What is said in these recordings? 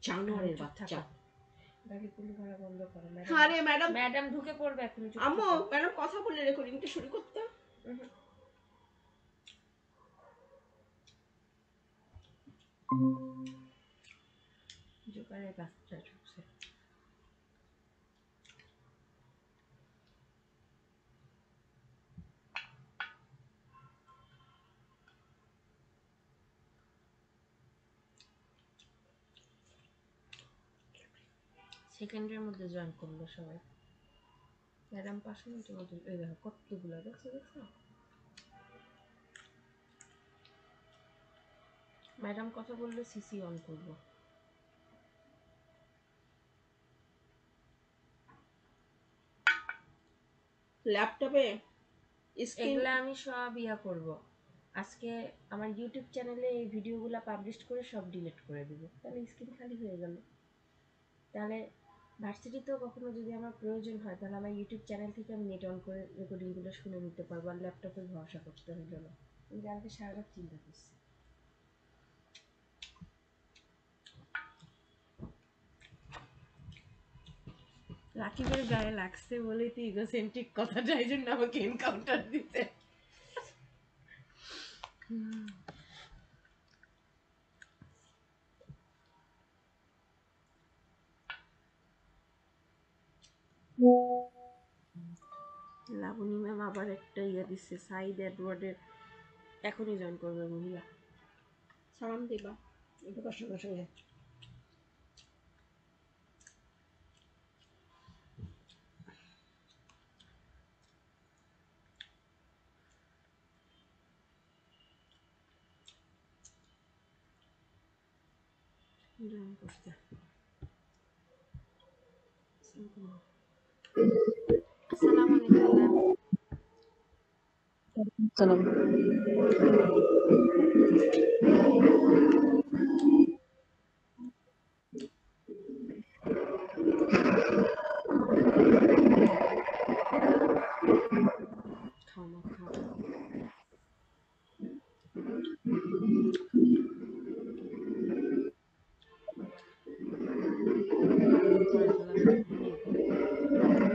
জানোয়ারের বাচ্চা। গালিগুলো করা বন্ধ করো আরে ম্যাডাম, ম্যাডাম ঢুকে পড়বে এখন। আম্মু ম্যাডাম কথা বলে রেকর্ডিংটা শুরু করতে। জোকারের বাচ্চা ঢুকছে। সেকেন্ডের মধ্যে জয়েন করলো সবাই। ম্যাডাম 5 মিনিটের মধ্যে। এই দেখো কতগুলো দেখছো। ম্যাডাম কথা বললে সিসি অন করবো। ল্যাপটপে এগুলা আমি সব করব। আজকে আমার ইউটিউব চ্যানেলে এই ভিডিওগুলো পাবলিশ করে সব ডিলিট করে দিব। তাহলে স্ক্রিন খালি হয়ে গেল। তাহলে ভার্সিটিতেও কখনো যদি আমার প্রয়োজন হয় তাহলে আমার ইউটিউব চ্যানেল থেকে আমি নেট অন করে রেকর্ডিংগুলো শুনে নিতে পারবো। আর ল্যাপটপে ভরসা করতে হইল না। আমি কালকে সারা রাত চিন্তা করছি। রাকিবের গায়ে লাগছে বলেই তো ইগোসেন্ট্রিক কথাটা এই জন্য আমাকে এনকাউন্টার দিতে। লাবণী ম্যাম আবার একটা দিচ্ছে, সাইদ এডওয়ার্ডের। এখনই জয়েন করবে মহিলা। সালাম দিবা একটু কষ্ট করে। জয়েন করতে। আসসালামু আলাইকুম ম্যাম। সালাম।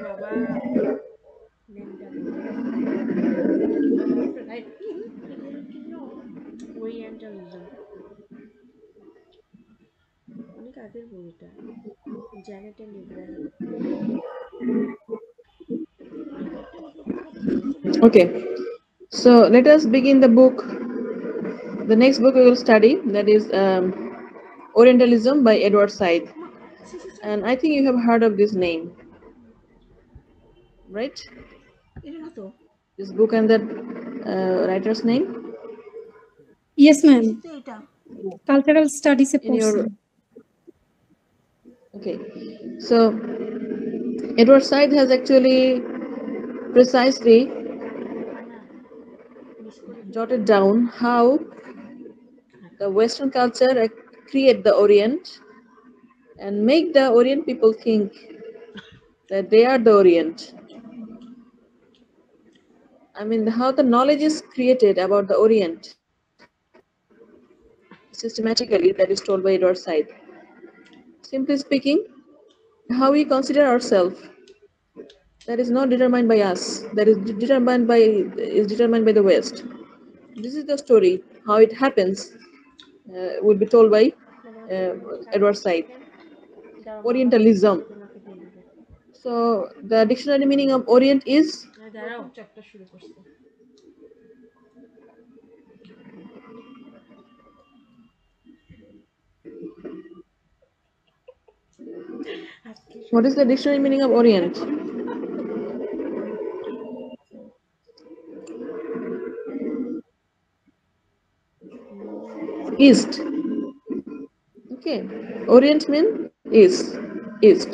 বাবা ওরিয়েন্টালিজম অনেক আগের বই এটা। Janet and Ibrahim. Okay, so let us begin the book. The next book we will study, that is Orientalism by Edward Said. And I think you have heard of this name, right? This book and that writer's name? Yes, ma'am. Cultural studies In your okay, so Edward Said has actually precisely jotted down how the Western culture create the Orient and make the Orient people think that they are the Orient. I mean, how the knowledge is created about the Orient systematically, that is told by Edward Said. Simply speaking, how we consider ourselves, that is not determined by us, that is determined by the West. This is the story. How it happens will be told by Edward Said. Orientalism. So the dictionary meaning of Orient is what is the dictionary meaning of Orient? East. Okay, Orient means east,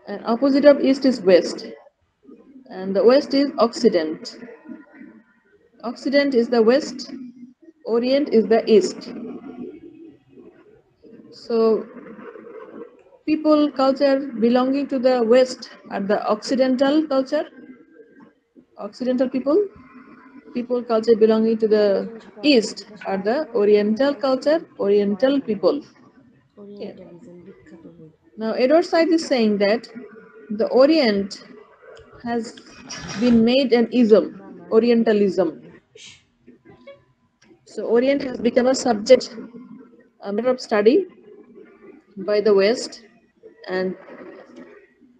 and opposite of east is west, and the west is Occident. Occident is the west, Orient is the east. So people culture belonging to the west are the Occidental culture. Occidental people culture belonging to the east are the Oriental culture, Oriental people. Orientalism বিখ্যাত বই। Now, Edward Said is saying that the Orient has been made an ism, Orientalism. So, Orient has become a subject, a matter of study by the West, and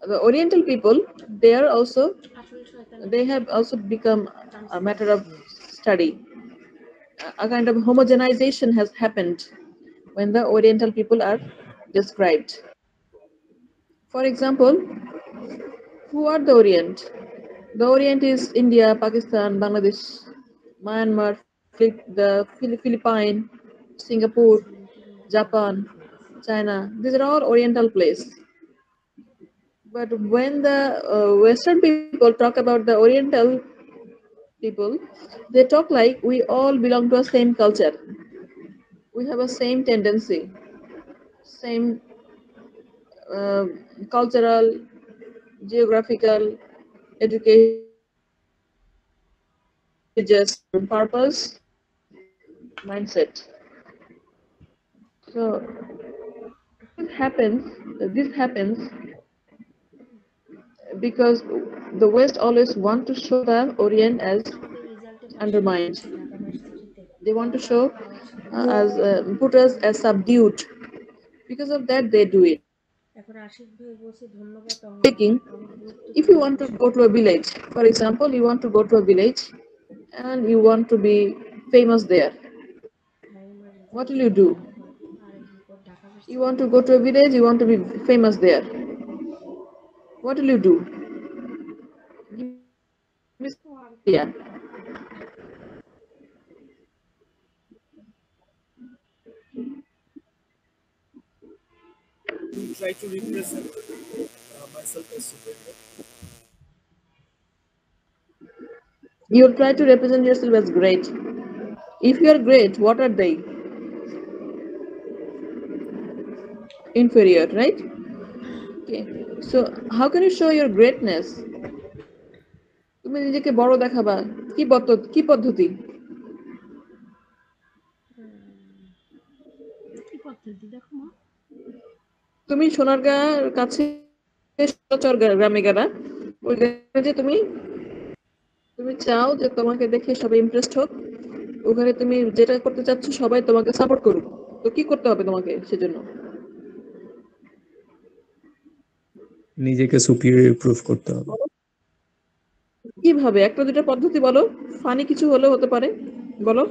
the Oriental people, they are also, আসল শয়তান they have also become a matter of study. A kind of homogenization has happened when the Oriental people are described. For example, who are the Orient? The Orient is India, Pakistan, Bangladesh, Myanmar, the Philippines, Singapore, Japan, China. These are all Oriental places. But when the Western people talk about the Oriental people, they talk like we all belong to a same culture. We have a same tendency, same cultural, geographical, education, religious purpose, mindset. So this happens because the West always want to show the Orient as আমাদের রেজাল্টে undermined. Dhaka ভার্সিটিতে They want to show put us as subdued. Because of that, they do it. এখন আশিক ভাই বলছে ধন্যবাদ Speaking, অনেক গুরুত্বপূর্ণ if you want to go to a village, for example, you want to go to a village and you want to be famous there, what will you do? আরেকদিন পর Dhaka You want to go to a village, you want to be famous there. What will you do? Yeah. Try to represent myself as superior. You'll try to represent yourself as great. If you are great, what are they? Inferior, right? Okay. So how can you show your greatness? তুমি নিজেকে বড় দেখাবা কি পদ্ধতি? কি পদ্ধতি দেখো মা? তুমি সোনারগাঁর কাছে গ্রামে গেলা, ওই গ্রামে যে তুমি চাও যে তোমাকে দেখে সবাই ইমপ্রেসড হোক, ওখানে তুমি যেটা করতে চাচ্ছ সবাই তোমাকে সাপোর্ট করুক, তো কি করতে হবে তোমাকে সেজন্য? নিজেকে সুপিরিয়র প্রুফ করতে হবে। কিভাবে? একটা দুটো পদ্ধতি বলো, ফানি কিছু হলেও হতে পারে, বলো।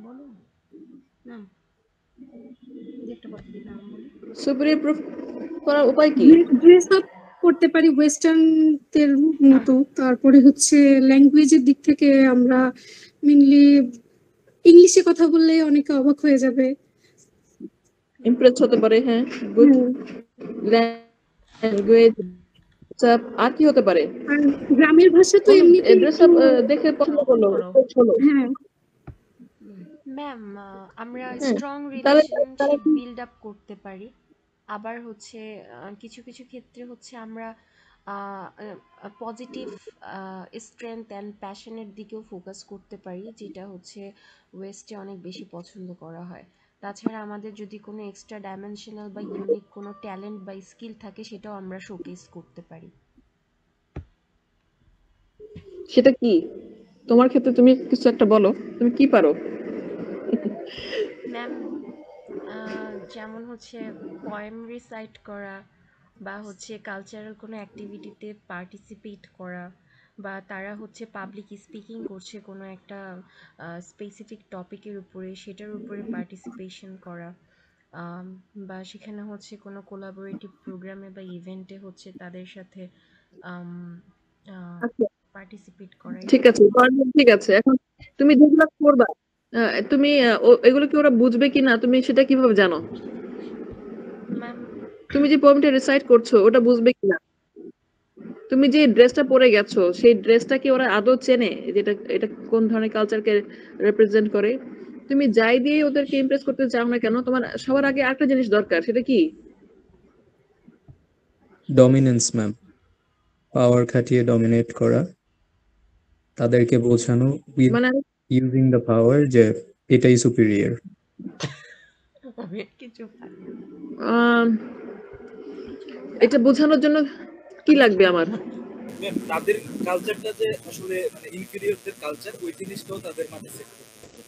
বলো না, একটা পদ্ধতি নাম বলি। সুপিরিয়র প্রুফ করার উপায় কি? ড্রেস আপ করতে পারি ওয়েস্টার্নদের মতো। তারপরে হচ্ছে ল্যাঙ্গুয়েজের দিক থেকে আমরা মেইনলি ইংলিশে কথা বললে অনেকে অবাক হয়ে যাবে, ইমপ্রেস হতে পারে। হ্যাঁ, গুড। ল্যাঙ্গুয়েজ আর কি হতে পারে? আর গ্রামের ভাষা তো এমনিতেই ড্রেস আপ দেখে পছন্দ করলো। হ্যাঁ ম্যাম, আমরা হ্যাঁ, স্ট্রং তাহলে রিলেশনশিপ বিল্ড আপ করতে পারি। আবার হচ্ছে কিছু কিছু ক্ষেত্রে হচ্ছে আমরা পজিটিভ স্ট্রেংথ অ্যান্ড প্যাশনের দিকেও ফোকাস করতে পারি, যেটা হচ্ছে ওয়েস্টে অনেক বেশি পছন্দ করা হয়। তাছাড়া আমাদের যদি কোনো এক্সট্রা ডাইমেনশনাল বা ইউনিক কোনো ট্যালেন্ট বা স্কিল থাকে, সেটাও আমরা শোকেস করতে পারি। সেটা কি? তোমার ক্ষেত্রে তুমি কিছু একটা বলো, তুমি কি পারো? ম্যাম, যেমন হচ্ছে পোয়েম রিসাইট করা, বা হচ্ছে কালচারাল কোনো অ্যাক্টিভিটিতে পার্টিসিপেট করা, বা তারা হচ্ছে পাবলিক স্পিকিং করছে কোনো একটা স্পেসিফিক টপিকের উপরে, সেটার উপরে পার্টিসিপেশন করা, বা সেখানে হচ্ছে কোনো কোলাবোরেটিভ প্রোগ্রামে বা ইভেন্টে হচ্ছে তাদের সাথে পার্টিসিপেট করা। ঠিক আছে, ঠিক আছে। এখন তুমি যেগুলো করবা, তুমি এগুলো কি ওরা বুঝবে কিনা তুমি সেটা কিভাবে জানো? ম্যাম, তুমি যে পোয়েমটা রিসাইট করছো ওটা বুঝবে কিনা? তুমি যে ড্রেসটা পরে গেছো সেই ড্রেসটা কি ওরা আদৌ চেনে, যেটা এটা কোন ধরনের কালচারকে রিপ্রেজেন্ট করে? তুমি যাই দিয়ে ওদেরকে ইমপ্রেস করতে চাও না কেন, তোমার সবার আগে একটা জিনিস দরকার, সেটা কি? ডমিনেন্স ম্যাম, পাওয়ার খাটিয়ে ডমিনেট করা, তাদেরকে বোঝানো উইথ মানে ইউজিং দ্য পাওয়ার যে এটাই সুপিরিয়র। আমি কিছু পারি না। আম, এটা বোঝানোর জন্য কি লাগবে আমার? ম্যাম তাদের কালচারটা যে আসলে মানে ইনফিরিয়রদের কালচার, ওই জিনিসটাও তাদের মাঝে সেট করতে হবে।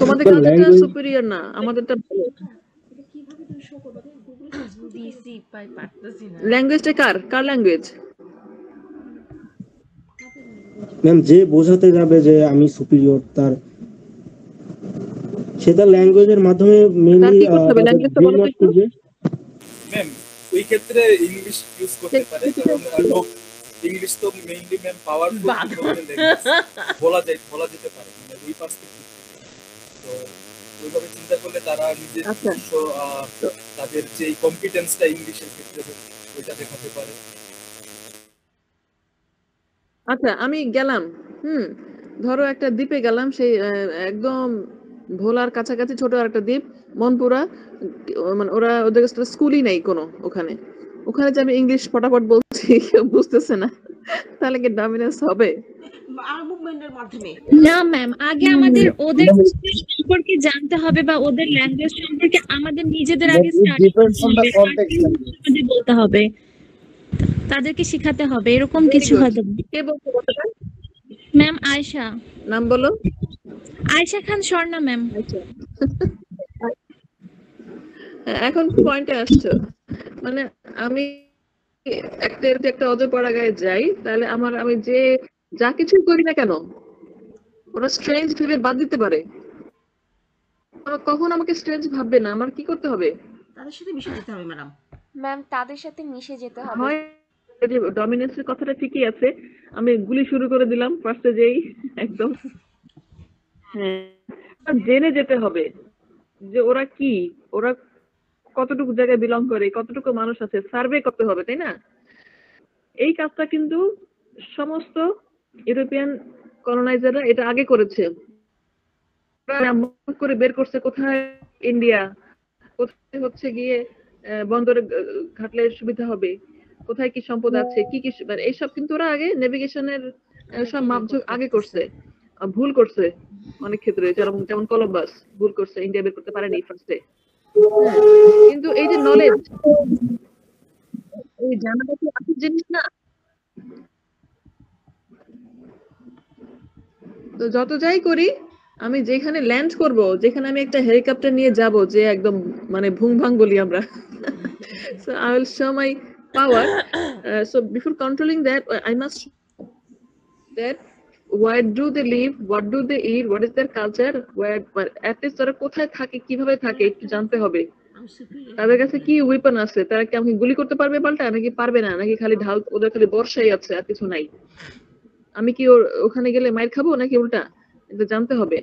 তোমাদের Well, কালচারটা language সুপিরিয়র না, আমাদেরটা ভালো। এটা কিভাবে তুমি শো করবে? গুগলে সার্চ করতে হবে। দিছি পাই পারতেছি না। ল্যাঙ্গুয়েজটা কার ল্যাঙ্গুয়েজ? ম্যাম যে বোঝাতে যাবে যে আমি সুপিরিয়র, তার সে তার ল্যাঙ্গুয়েজের মাধ্যমে তার মেইনলি কি করতে হবে? ল্যাঙ্গুয়েজটা বলো তো একটু। ম্যাম ওই ক্ষেত্রে ইংলিশ ইউজ করতে পারে, কারণ লোক ইংলিশ তো মেইনলি ম্যাম পাওয়ারফুল বলা যেতে পারে, মানে ওই পার্সপেক্টিভ থেকে। তো ওইভাবে চিন্তা করলে তারা নিজের আচ্ছা। নিজস্ব, তাদের যে কম্পিটেন্সটা ইংলিশের ক্ষেত্রে ওইটা দেখাতে পারে। আচ্ছা, আমি গেলাম, ধরো একটা দ্বীপে গেলাম, সেই একদম ভোলার কাছাকাছি ছোট একটা দ্বীপ, মনপুরা। মানে ওদের কাছে স্কুলই নেই কোনো, ওখানে যে আমি ইংলিশ ফটাফট বলছি কেউ বুঝতেছে না, তাহলে কি ডমিনেন্স হবে? আর মুভমেন্টের মাধ্যমে না ম্যাম, আগে আমাদের ওদের সম্পর্কে জানতে হবে বা ওদের ল্যাঙ্গুয়েজ সম্পর্কে আমাদের নিজেদের আগে স্টাডি বলতে হবে, তাদেরকে শেখাতে হবে, এরকম কিছু হয়তো। কে বলতে কথাটা? ম্যাম আয়েশা, নাম বলো। আয়েশা খান স্বর্ণা ম্যাম। আচ্ছা, এখন পয়েন্টে আসছো। মানে আমি একটা অজপাড়া গায়ে যাই, তাহলে আমি যা কিছু করি না কেন, ওরা স্ট্রেঞ্জ ভেবে বাদ দিতে পারে। কখন আমাকে স্ট্রেঞ্জ ভাববে না, আমার কি করতে হবে? তাদের সাথে মিশে যেতে হবে ম্যাডাম। ম্যাম তাদের সাথে মিশে যেতে হবে। হয় যে ডমিনেন্সের কথাটা ঠিকই আছে, আমি গুলি শুরু করে দিলাম ফার্স্টে যেই একদম। হ্যাঁ, জেনে যেতে হবে যে ওরা কতটুকু জায়গায় বিলং করে, কতটুকু মানুষ আছে, সার্ভে করতে হবে, তাই না? এই কাজটা কিন্তু সমস্ত ইউরোপিয়ান কলোনাইজাররা এটা আগে করেছে। করে বের করছে কোথায় ইন্ডিয়া, কোথায় হচ্ছে গিয়ে বন্দরে ঘাটলে সুবিধা হবে, কোথায় কি সম্পদ আছে, কি কি মানে এইসব কিন্তু ওরা আগে নেভিগেশনের সব মাপঝোক আগে করছে। ভুল করছে অনেক ক্ষেত্রে, যেমন কলম্বাস ভুল করছে, ইন্ডিয়া বের করতে পারেনি ফার্স্টে। কিন্তু এই যে নলেজ, এই জানাটা কি আসল জিনিস না? তো যত যাই করি, আমি যেখানে ল্যান্ড করব, যেখানে আমি একটা হেলিকপ্টার নিয়ে যাব, যে একদম মানে ভুং ভাং বলি আমরা, so I will show my power. So before controlling that, I must that where do they live, what do they eat, what is their culture, where at least তারা কোথায় থাকে, কিভাবে থাকে একটু জানতে হবে। তাদের কাছে কি ওয়েপন আছে, তারা কি আমাকে গুলি করতে পারবে পাল্টা, নাকি পারবে না, নাকি খালি ঢাল, ওদের খালি বর্ষাই আছে আর কিছু নাই। আমি কি ওখানে গেলে মাইর খাবো নাকি উল্টা, এটা জানতে হবে।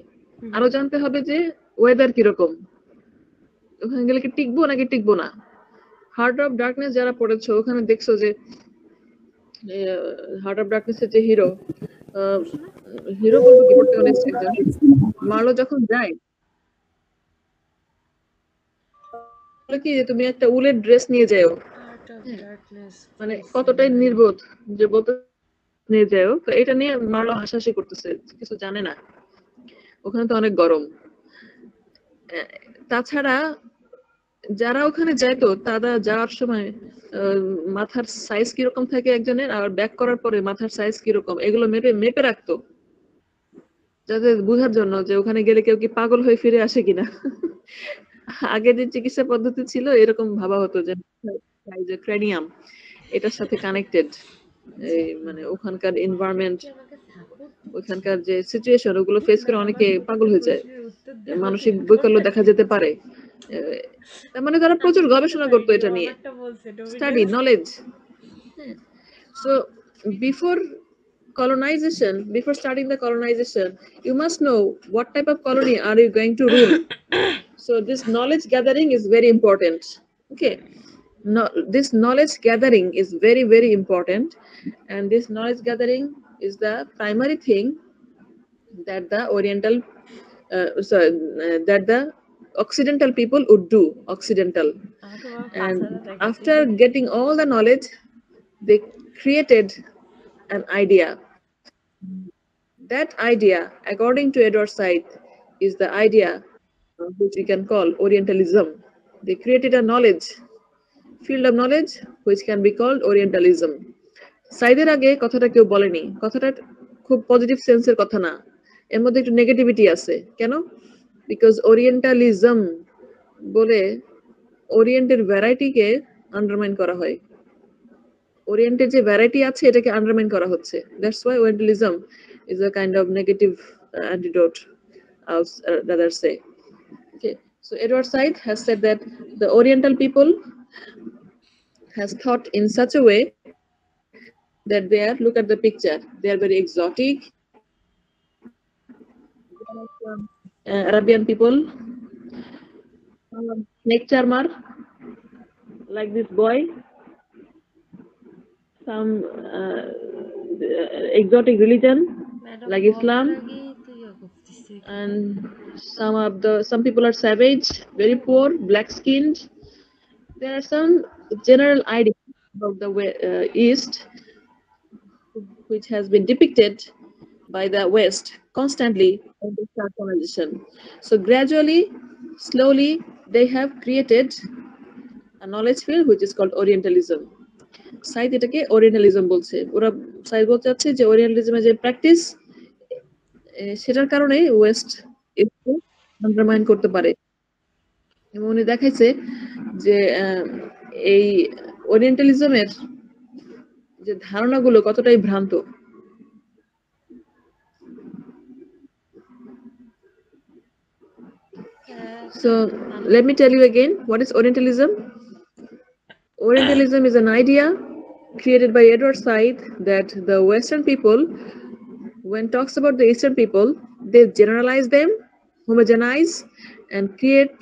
আরো জানতে হবে যে ওয়েদার কিরকম, ওখানে গেলে কি টিকবো নাকি টিকবো না। হার্ট অফ ডার্কনেস যারা পড়েছো, ওখানে দেখছো যে হার্ট অফ ডার্কনেস এর যে হিরো বলবো কি, প্রোটাগনিস্ট একজন, মার্লো যখন যায়, বলে কি যে তুমি একটা উলের ড্রেস নিয়ে যাও, মানে কতটাই নির্বোধ যে বলতে নিয়ে যাও। তো এটা নিয়ে মার্লো হাসাহাসি করতেছে, কিছু জানে না, ওখানে তো অনেক গরম। তাছাড়া যারা ওখানে যাইতো, তারা যাওয়ার সময় মাথার সাইজ কিরকম থাকে একজনের, আর ব্যাক করার পরে মাথার সাইজ কিরকম, এগুলো মেপে রাখতো, যাতে বোঝার জন্য যে ওখানে গেলে কেউ কি পাগল হয়ে ফিরে আসে কিনা। আগে যে চিকিৎসা পদ্ধতি ছিল, এরকম ভাবা হতো যে ক্রেনিয়াম এটার সাথে কানেক্টেড, মানে ওখানকার এনভায়রনমেন্ট, ওখানকার যে সিচুয়েশন, ওগুলো ফেস করে অনেকে পাগল হয়ে যায়, মানসিক বৈকল্য দেখা যেতে পারে। তার মানে তারা প্রচুর গবেষণা করতো এটা নিয়ে, study knowledge. So before starting the colonization, you must know what type of colony are you going to rule. So this knowledge gathering is very important. Okay, this knowledge gathering is very, very important, and this knowledge gathering is the primary thing that the Occidental people would do. And after getting all the knowledge, they created an idea. That idea, according to Edward Said, is the idea which we can call Orientalism. They created a field of knowledge which can be called Orientalism. সাইদের আগে কথাটা কেউ বলেনি, কথাটা খুব positive সেন্সের কথা না, এর মধ্যে একটু নেগেটিভিটি আছে। কেন? বিকজ ওরিয়েন্টালিজম বলে ওরিয়েন্টের ভ্যারাইটিকে আন্ডারমাইন করা হয়। ওরিয়েন্টের যে ভ্যারাইটি আছে এটাকে আন্ডারমাইন করা হচ্ছে। That's why Orientalism is a kind of negative antidote, I would rather say. Okay, so Edward Said has said that the Oriental people has thought in such a way that they are, look at the picture, they are very exotic. Arabian people, snake charmer, like this boy, some exotic religion like Islam, and some people are savage, very poor, black skinned. There are some general ideas about the East which has been depicted by the West constantly in the Star colonization. So gradually, slowly, they have created a knowledge field which is called Orientalism. Said এটাকে Orientalism বলছে। ওরা সাইদ বলতে চাচ্ছে যে ওরিয়েন্টালিজমের যে practice সেটার কারণে West undermine করতে পারে। এবং উনি দেখাইছে যে এই ওরিয়েন্টালিজমের যে ধারণাগুলো কতটাই ভ্রান্ত। So let me tell you again, what is Orientalism? Orientalism is an idea created by Edward Said that the Western people, when talks about the Eastern people, they generalize them, homogenize, and create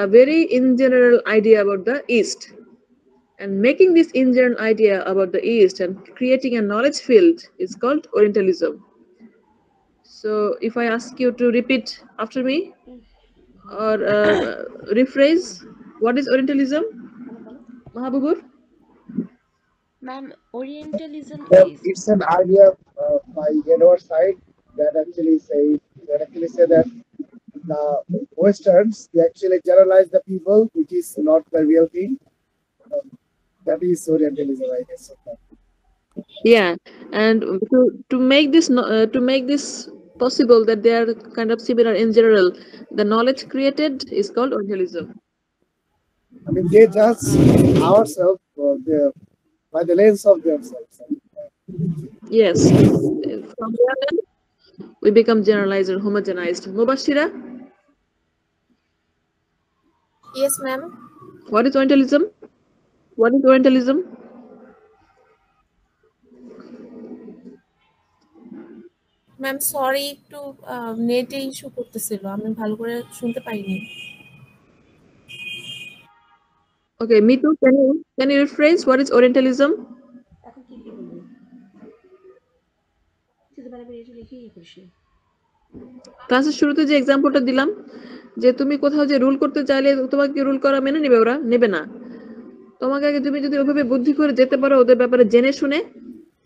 a very in general idea about the East. And making this in general idea about the East and creating a knowledge field is called Orientalism. So if I ask you to repeat after me or rephrase, what is Orientalism? Mahabubur? Ma'am, Orientalism Well, is it's an idea by Edward Said that actually say that the Westerns, they actually generalize the people, which is not the real thing. That is Orientalism, I guess. Yeah, and to make this possible, that they are kind of similar in general, the knowledge created is called Orientalism. I mean, they judge ourselves by the lens of themselves. Yes, from there we become generalized or homogenized. Mubashira, Yes, ma'am. what is Orientalism? What is Orientalism? Ma'am sorry, একটু নেটে issue করতেছিল, আমি ভালো করে শুনতে পাইনি। Okay, me too. Can you rephrase what is Orientalism? এখন কি বলবো? শুধু মানে এসে লিখে করিস না। ক্লাসের শুরুতে যে এক্সাম্পলটা দিলাম, যে তুমি কোথাও যে রুল করতে চাইলে তোমাকে রুল করা মেনে নেবে, ওরা নেবে না। তোমাকে আগে তুমি যদি ওইভাবে বুদ্ধি করে যেতে পারো, ওদের ব্যাপারে জেনে শুনে,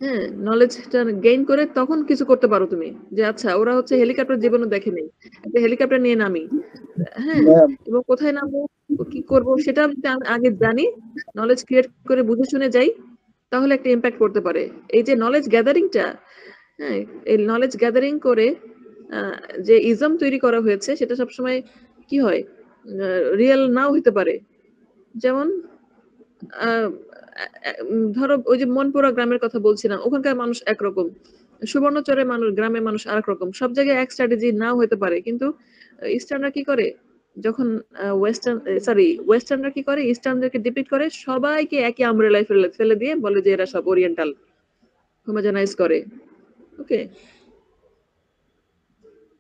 হ্যাঁ, নলেজটা গেইন করে, তখন কিছু করতে পারো তুমি। যে আচ্ছা, ওরা হচ্ছে হেলিকপ্টার জীবনে দেখে নেই, একটা হেলিকপ্টার নিয়ে নামি, হ্যাঁ, এবং কোথায় নামবো, কি করব, সেটা যদি আমি আগে জানি, নলেজ ক্রিয়েট করে বুঝে শুনে যাই, তাহলে একটা ইম্প্যাক্ট করতে পারে। এই যে নলেজ গ্যাদারিংটা, হ্যাঁ, এই নলেজ গ্যাদারিং করে যে ইজম তৈরি করা হয়েছে, সেটা সবসময় কি হয়, রিয়েল নাও হতে পারে। যেমন ধরো ওই যে মনপুরা গ্রামের কথা বলছিলাম, ওখানকার মানুষ একরকম, সুবর্ণচরের মানুষ, গ্রামের মানুষ আরেক রকম, সব জায়গায় এক স্ট্র্যাটেজি নাও হতে পারে। কিন্তু ইস্টার্নরা কি করে, যখন ওয়েস্টার্নরা কি করে, ইস্টার্নদেরকে ডিপিক্ট করে সবাইকে একই আমব্রেলায় ফেলে দিয়ে বলে যে এরা সব ওরিয়েন্টাল, হোমোজেনাইজ করে। ওকে,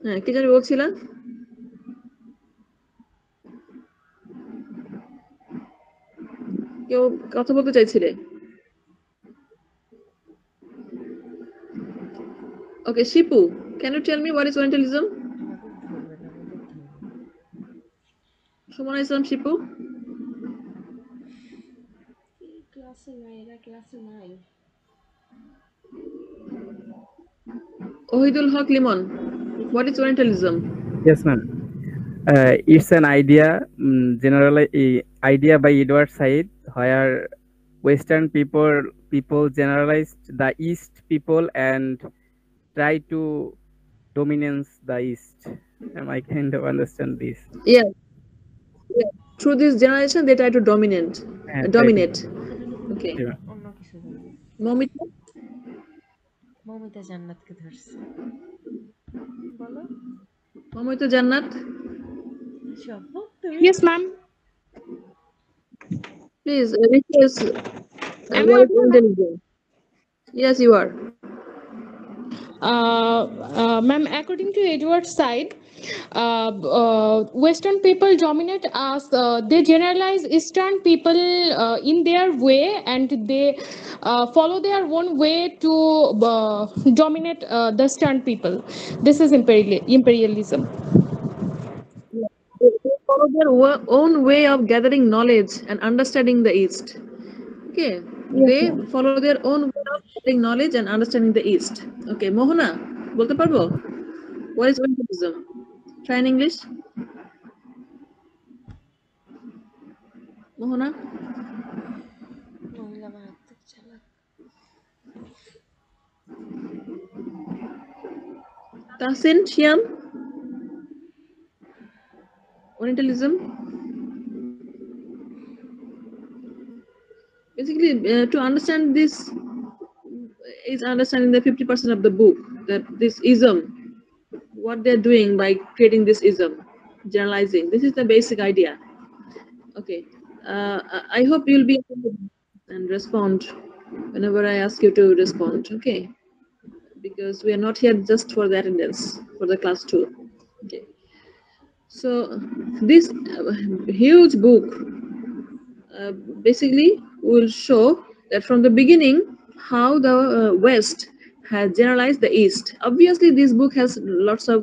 হ্যাঁ, কি জানি বলছিলাম? কেউ কথা বলতে চাইছিলে? Okay, Shipu, can you tell me what is Orientalism? Shomona Islam, Shipu? ক্লাসে নাই, এরা ক্লাসে নাই। Ohidul Haq Limon, what is Orientalism? Yes, ma'am. It's an idea, idea by Edward Said, where Western people generalized the East people and try to dominance the East. I kind of understand this. Yeah. Through this generation, they try to dominate. Okay. অন্য কিছু বলবে। Momita? Momita জান্নাতকে ধরছে বলো Momita Jannat? সব Yes, ma'am. Please, replace what is Orientalism? Yes, you are. Ma'am, according to Edward Said, Western people dominate us. They generalize Eastern people in their way, and they follow their own way to dominate the Eastern people. This is imperialism. They follow their own way of gathering knowledge and understanding the East. Okay. They follow their own way of gathering knowledge and understanding the East. Okay. Mohana, bolte parbo? What is Orientalism? Try in English. Mohana? মহিলা মারাত্মক চালাক Tahsin, Shyam? Orientalism? Basically, to understand this is understanding the 50% of the book, that this ism, what they're doing by creating this ism, generalizing. This is the basic idea. Okay. I hope you'll be able to and respond whenever I ask you to respond. Okay. Because we are not here just for the attendance, for the class 2. Okay. So this huge book basically will show that from the beginning how the West has generalized the East. Obviously, this book has lots of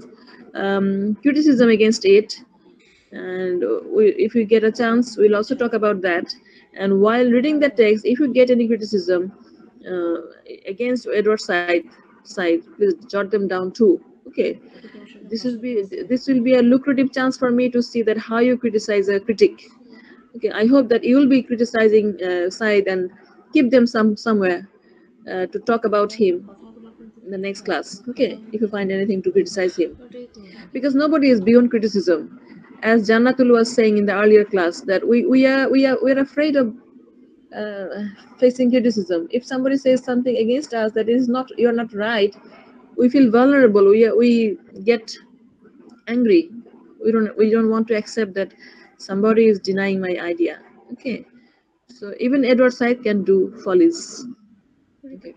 criticism against it, and if we get a chance, we'll also talk about that. And while reading the text, if you get any criticism against Edward Said, please jot them down too. Okay. This will be a lucrative chance for me to see that how you criticize a critic. Okay, I hope that you will be criticizing Said and keep them somewhere to talk about him in the next class. Okay, if you find anything to criticize him, because nobody is beyond criticism. As Jannatul was saying in the earlier class, that we're afraid of facing criticism. If somebody says something against us that is not, you're not right, we feel vulnerable. We get angry. We don't want to accept that somebody is denying my idea. Okay, so even Edward Said can do follies. Okay.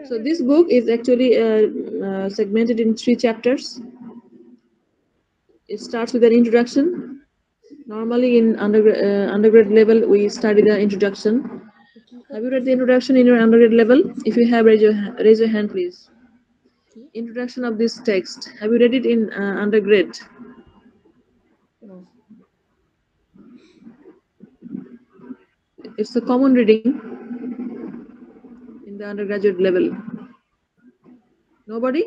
So this book is actually segmented in 3 chapters. It starts with an introduction. Normally in undergrad level we study the introduction. Have you read the introduction in your undergrad level? If you have, raise your hand, please. Introduction of this text. Have you read it in undergrad? No. It's a common reading in the undergraduate level. Nobody?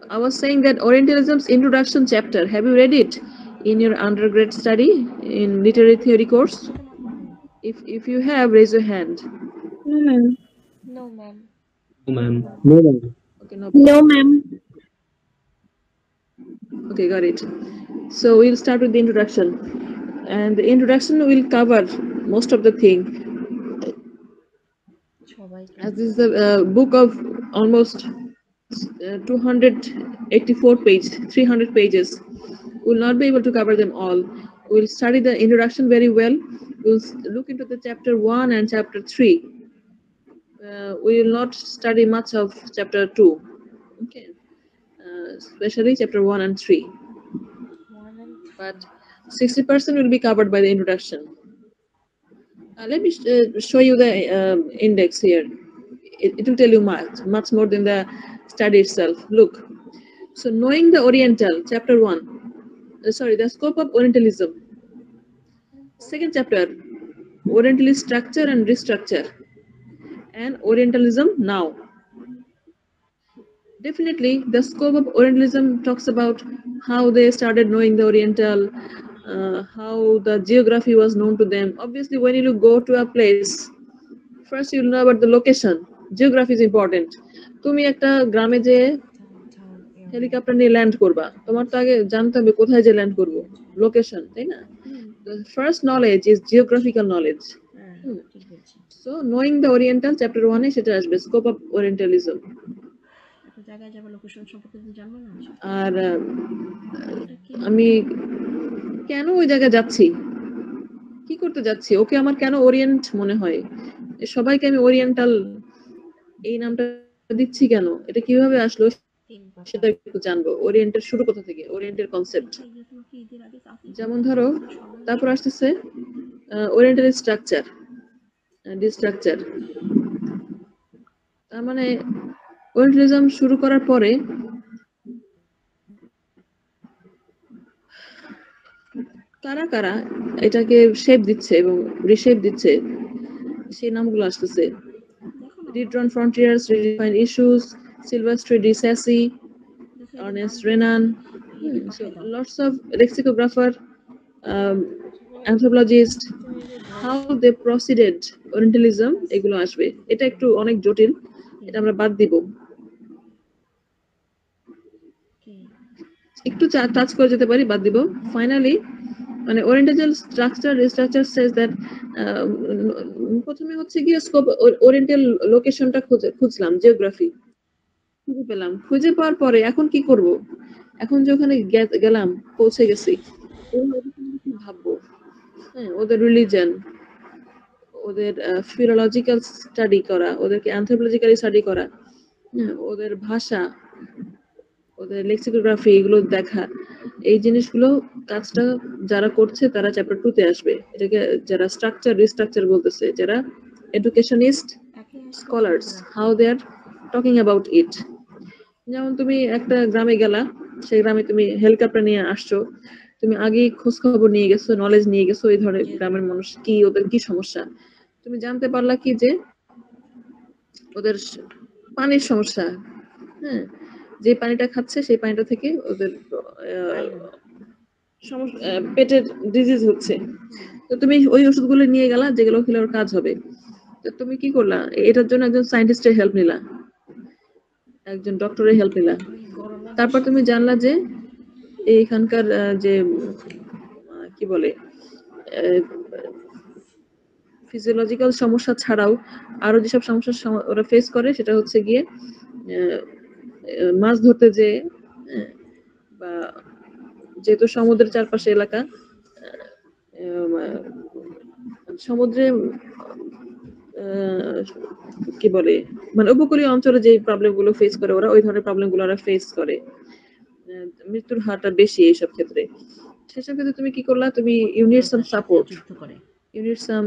I was saying that Orientalism's introduction chapter, have you read it in your undergrad study in literary theory course? If you have, raise your hand. No, ma'am. No, ma'am. No, ma'am. No, ma'am. Okay, no. No, ma'am. Okay, got it. So we'll start with the introduction, and the introduction will cover most of the thing. As this is a book of almost 284 pages, 300 pages. We'll not be able to cover them all. We'll study the introduction very well. We'll look into the chapter 1 and chapter 3. We will not study much of chapter 2. Okay. Especially chapter 1 and 3. But 60% will be covered by the introduction. Let me show you the index here. It will tell you much more than the study itself. Look. So knowing the Oriental, chapter 1. The scope of Orientalism. Second chapter, Orientalist structure and restructure, and Orientalism now. Definitely, the scope of Orientalism talks about how they started knowing the Oriental, how the geography was known to them. Obviously, when you go to a place, first you'll know about the location. Geography is important. তুমি একটা গ্রামে যে helicopter নিয়ে land করবা, তোমার তো আগে জানতে হবে কোথায় যে ল্যান্ড করবো, লোকেশন, তাই না? The first knowledge is geographical knowledge. So knowing the Oriental, chapter 1 এ সেটা আসবে, scope of Orientalism. জায়গায় যাবে লোকেশন সম্পর্কে তুমি জানবে না। আর আমি কেন ওই জায়গায় যাচ্ছি, কি করতে যাচ্ছি, ওকে আমার কেন ওরিয়েন্ট মনে হয়, সবাইকে আমি ওরিয়েন্টাল এই নামটা দিচ্ছি কেন, এটা কিভাবে আসলো সেটা একটু জানবো। ওরিয়েন্টের শুরু কোথা থেকে, ওরিয়েন্টের কনসেপ্ট। যেমন ধরো, তারপর আসতেছে ওরিয়েন্টাল স্ট্রাকচার, ডিস্ট্রাকচার। তার মানে ওরিয়েন্টালিজম শুরু করার পরে কারা কারা এটাকে শেপ দিচ্ছে এবং রিশেপ দিচ্ছে, সেই নামগুলো আসতেছে। Redrawn Frontiers, Redefined Issues, Silvestre de Sassy, Ernest Renan, so lots of lexicographer, anthropologists, how they proceeded Orientalism, এগুলো আসবে। এটা একটু অনেক জটিল, এটা আমরা বাদ দিব, একটু টাচ করে যেতে পারি, বাদ দিব। ফাইনালি মানে oriental structure restructure says that, প্রথমে হচ্ছে গিয়ে স্কোপ, ওরিয়েন্টাল লোকেশনটা খুঁজলাম, জিওগ্রাফি খুঁজে পেলাম, খুঁজে পাওয়ার পরে এখন কি করব, এখন যে ওখানে গেলাম, পৌঁছে গেছি, ভাববো, হ্যাঁ, ওদের রিলিজন, ওদের ফিলোলজিক্যাল স্টাডি করা, ওদেরকে অ্যানথ্রোপোলজিক্যালি স্টাডি করা, ওদের ভাষা, ওদের লেক্সিকোগ্রাফি, এগুলো দেখা, এই জিনিসগুলো কাজটা যারা করছে তারা চ্যাপ্টার 2 তে আসবে। এটাকে যারা স্ট্রাকচার রিস্ট্রাকচার বলতেছে, যারা educationist scholars, how they are talking about it. যেমন তুমি একটা গ্রামে গেলা, সেই গ্রামে তুমি হেলিকপ্টার নিয়ে আসছো, তুমি আগেই খোঁজ খবর নিয়ে গেছো, নলেজ নিয়ে গেছো, এই ধরনের গ্রামের মানুষ কি, ওদের কি সমস্যা, তুমি জানতে পারলা কি যে ওদের পানির সমস্যা, হ্যাঁ, যে পানিটা খাচ্ছে সেই পানিটা থেকে ওদের পেটের ডিজিজ হচ্ছে, তো তুমি ওই ওষুধগুলো নিয়ে গেলা, যেগুলো খেলে ওর কাজ হবে। তো তুমি কি করলা, এটার জন্য একজন সায়েন্টিস্টের হেল্প নিলা, একজন ডক্টরের হেল্প নিলা, তারপর তুমি জানলা যে এইখানকার যে কি বলে ফিজিওলজিক্যাল সমস্যা ছাড়াও আরো যেসব সমস্যা ওরা ফেস করে, সেটা হচ্ছে গিয়ে মাছ ধরতে যে, বা যেহেতু সমুদ্রের চারপাশে এলাকা, সমুদ্রে কি বলে মানে উপকূলীয় অঞ্চলে যে প্রবলেম গুলো ফেস করে ওরা, ওই ধরনের প্রবলেম গুলো ওরা ফেস করে, মৃত্যুর হারটা বেশি এইসব ক্ষেত্রে। সেসব ক্ষেত্রে তুমি কি করলা, তুমি you need some support, you need some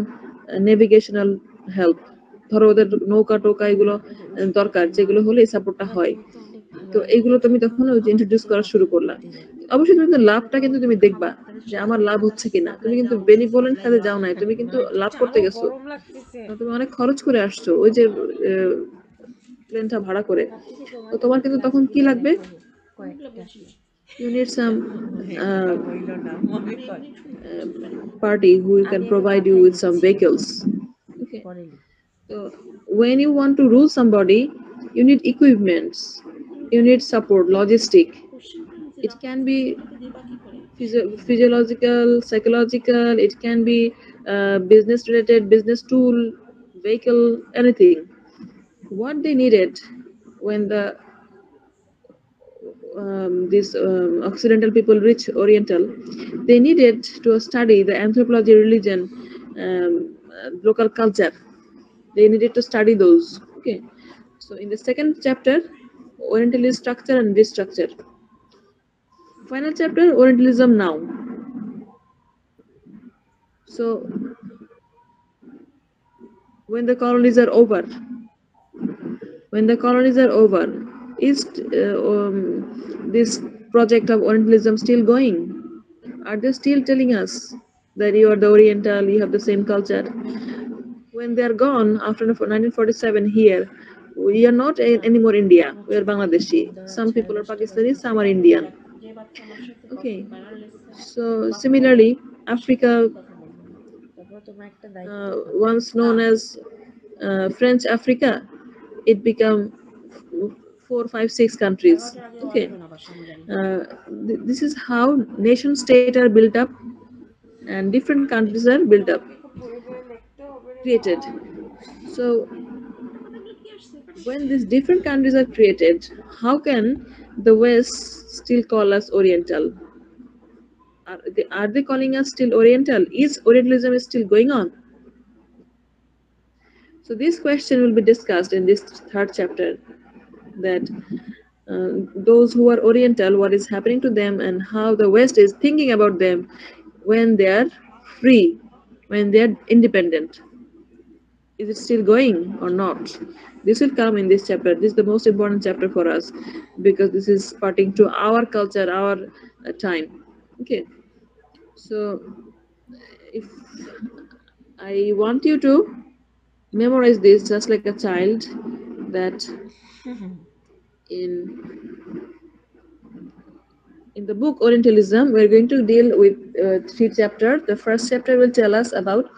navigational help, ধরো ওদের নৌকা টোকা এগুলো দরকার, যেগুলো হলে এই সাপোর্টটা হয়। তো এইগুলো তুমি তখন ইন্ট্রোডিউস করা শুরু করলা। অবশ্যই তুমি লাভটা কিন্তু তুমি দেখবা যে আমার লাভ হচ্ছে কিনা, তুমি কিন্তু বেনিভোলেন্ট কাজে যাও নাই, তুমি কিন্তু লাভ করতে গেছো, তুমি অনেক খরচ করে আসছো ওই যে প্লেনটা ভাড়া করে, তো তোমার কিন্তু তখন কি লাগবে, you need some party who can provide you with some vehicles. Okay, so when you want to rule somebody, you need equipments, you need support, logistic. It can be physiological, psychological, it can be business related, business tool, vehicle, anything. What they needed when these Occidental people reach Oriental, they needed to study the anthropology, religion, local culture. They needed to study those. Okay, so in the second chapter, Orientalist structure and restructure. Final chapter, Orientalism now. So when the colonies are over, is this project of Orientalism still going? Are they still telling us that you are the Oriental, you have the same culture. When they are gone after 1947 here, we are not anymore India, we are Bangladeshi. Some people are Pakistani, some are Indian. Okay, so similarly, Africa, once known as French Africa, it became 4, 5, 6 countries. Okay, this is how nation state are built up, and different countries are built up, created. So when these different countries are created, how can the West still call us Oriental? Are they calling us still Oriental? Is Orientalism still going on? So this question will be discussed in this third chapter, that those who are Oriental, what is happening to them and how the West is thinking about them when they are free, when they are independent. Is it still going or not? This will come in this chapter. This is the most important chapter for us because this is parting to our culture, our time. Okay. So if I want you to memorize this just like a child, that in the book Orientalism, we're going to deal with 3 chapters. The first chapter will tell us about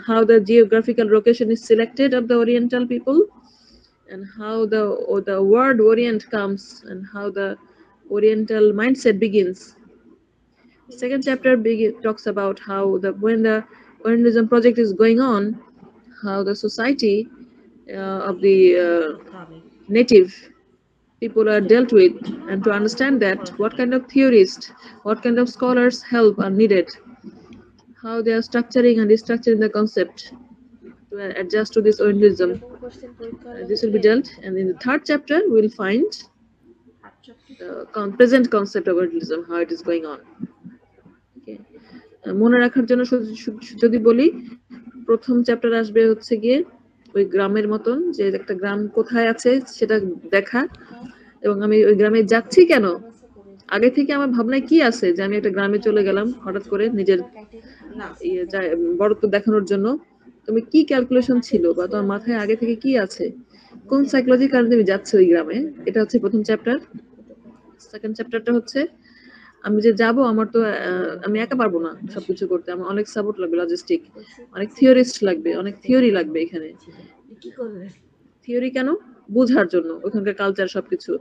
how the geographical location is selected of the Oriental people, and how the word Orient comes, and how the Oriental mindset begins. Second chapter talks about how when the Orientalism project is going on, how the society of the native people are dealt with, and to understand that what kind of theorists, what kind of scholars help are needed, how they are structuring and restructuring the concept to adjust to this Orientalism. This will be dealt, and in the third chapter we'll find the present concept of Orientalism, how it is going on. Okay. মনে রাখার জন্য যদি বলি, প্রথম chapter আসবে হচ্ছে গিয়ে ওই গ্রামের মতন, যে একটা গ্রাম কোথায় আছে সেটা দেখা, এবং আমি ওই গ্রামে যাচ্ছি কেন, আগে থেকে আমার ভাবনায় কি আছে যে আমি একটা গ্রামে চলে গেলাম হঠাৎ করে নিজের বড়ত্ব দেখানোর জন্য, তুমি কি ক্যালকুলেশন ছিল বা তোমার মাথায় আগে থেকে কি আছে, কোন সাইকোলজির কারণে তুমি যাচ্ছ ওই গ্রামে, এটা হচ্ছে প্রথম চ্যাপ্টার। সেকেন্ড চ্যাপ্টারটা হচ্ছে আমি যে যাব, আমার তো আমি একা পারবো না সবকিছু করতে, আমার অনেক সাপোর্ট লাগবে, লজিস্টিক, অনেক থিওরিস্ট লাগবে, অনেক থিওরি লাগবে। এখানে থিওরি কেন? বোঝার জন্য ওখানকার কালচার সবকিছু,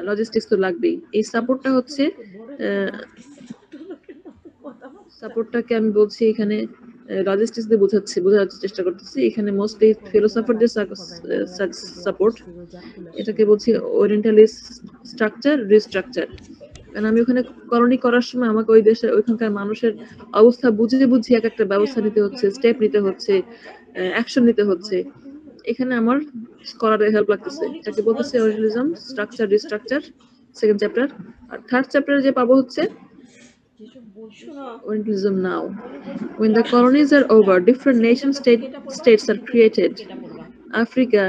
লজিস্টিক্স তো লাগবেই। এই সাপোর্টটা হচ্ছে সাপোর্টটাকে আমি বলছি এখানে লজিস্টিক্স দিয়ে বোঝার চেষ্টা করতেছি। এখানে মোস্টলি ফিলোসফারদের সাপোর্ট, এটাকে বলছি ওরিয়েন্টালিস্ট স্ট্রাকচার রিস্ট্রাকচার। কারণ আমি ওখানে কলোনি করার সময় আমাকে ওই দেশের ওইখানকার মানুষের অবস্থা বুঝে এক একটা ব্যবস্থা নিতে হচ্ছে, স্টেপ নিতে হচ্ছে, অ্যাকশন নিতে হচ্ছে। এখানে আমার স্কলারের হেল্প লাগতেছে। এটাকে বলতেছে orientalism structure restructure, second chapter. আর থার্ড চ্যাপ্টারে যে পাবো হচ্ছে Orientalism now. When the colonies are over, different states are created. Africa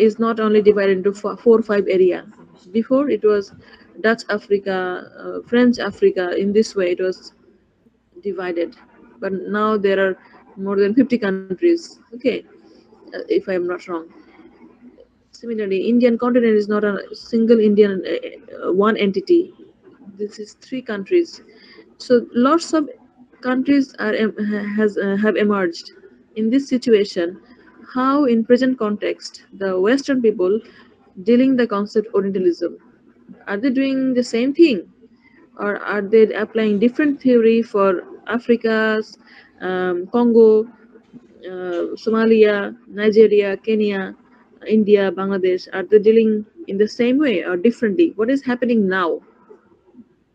is not only divided into 4 or 5 areas. Before it was Dutch Africa, French Africa. In this way it was divided. But now there are more than 50 countries. Okay, if I am not wrong. Similarly, Indian continent is not a single Indian one entity. This is 3 countries. So lots of countries have emerged. In this situation, how in present context the Western people dealing the concept Orientalism? Are they doing the same thing, or are they applying different theory for Africa, Congo, Somalia, Nigeria, Kenya, India, Bangladesh? Are they dealing in the same way or differently? What is happening now?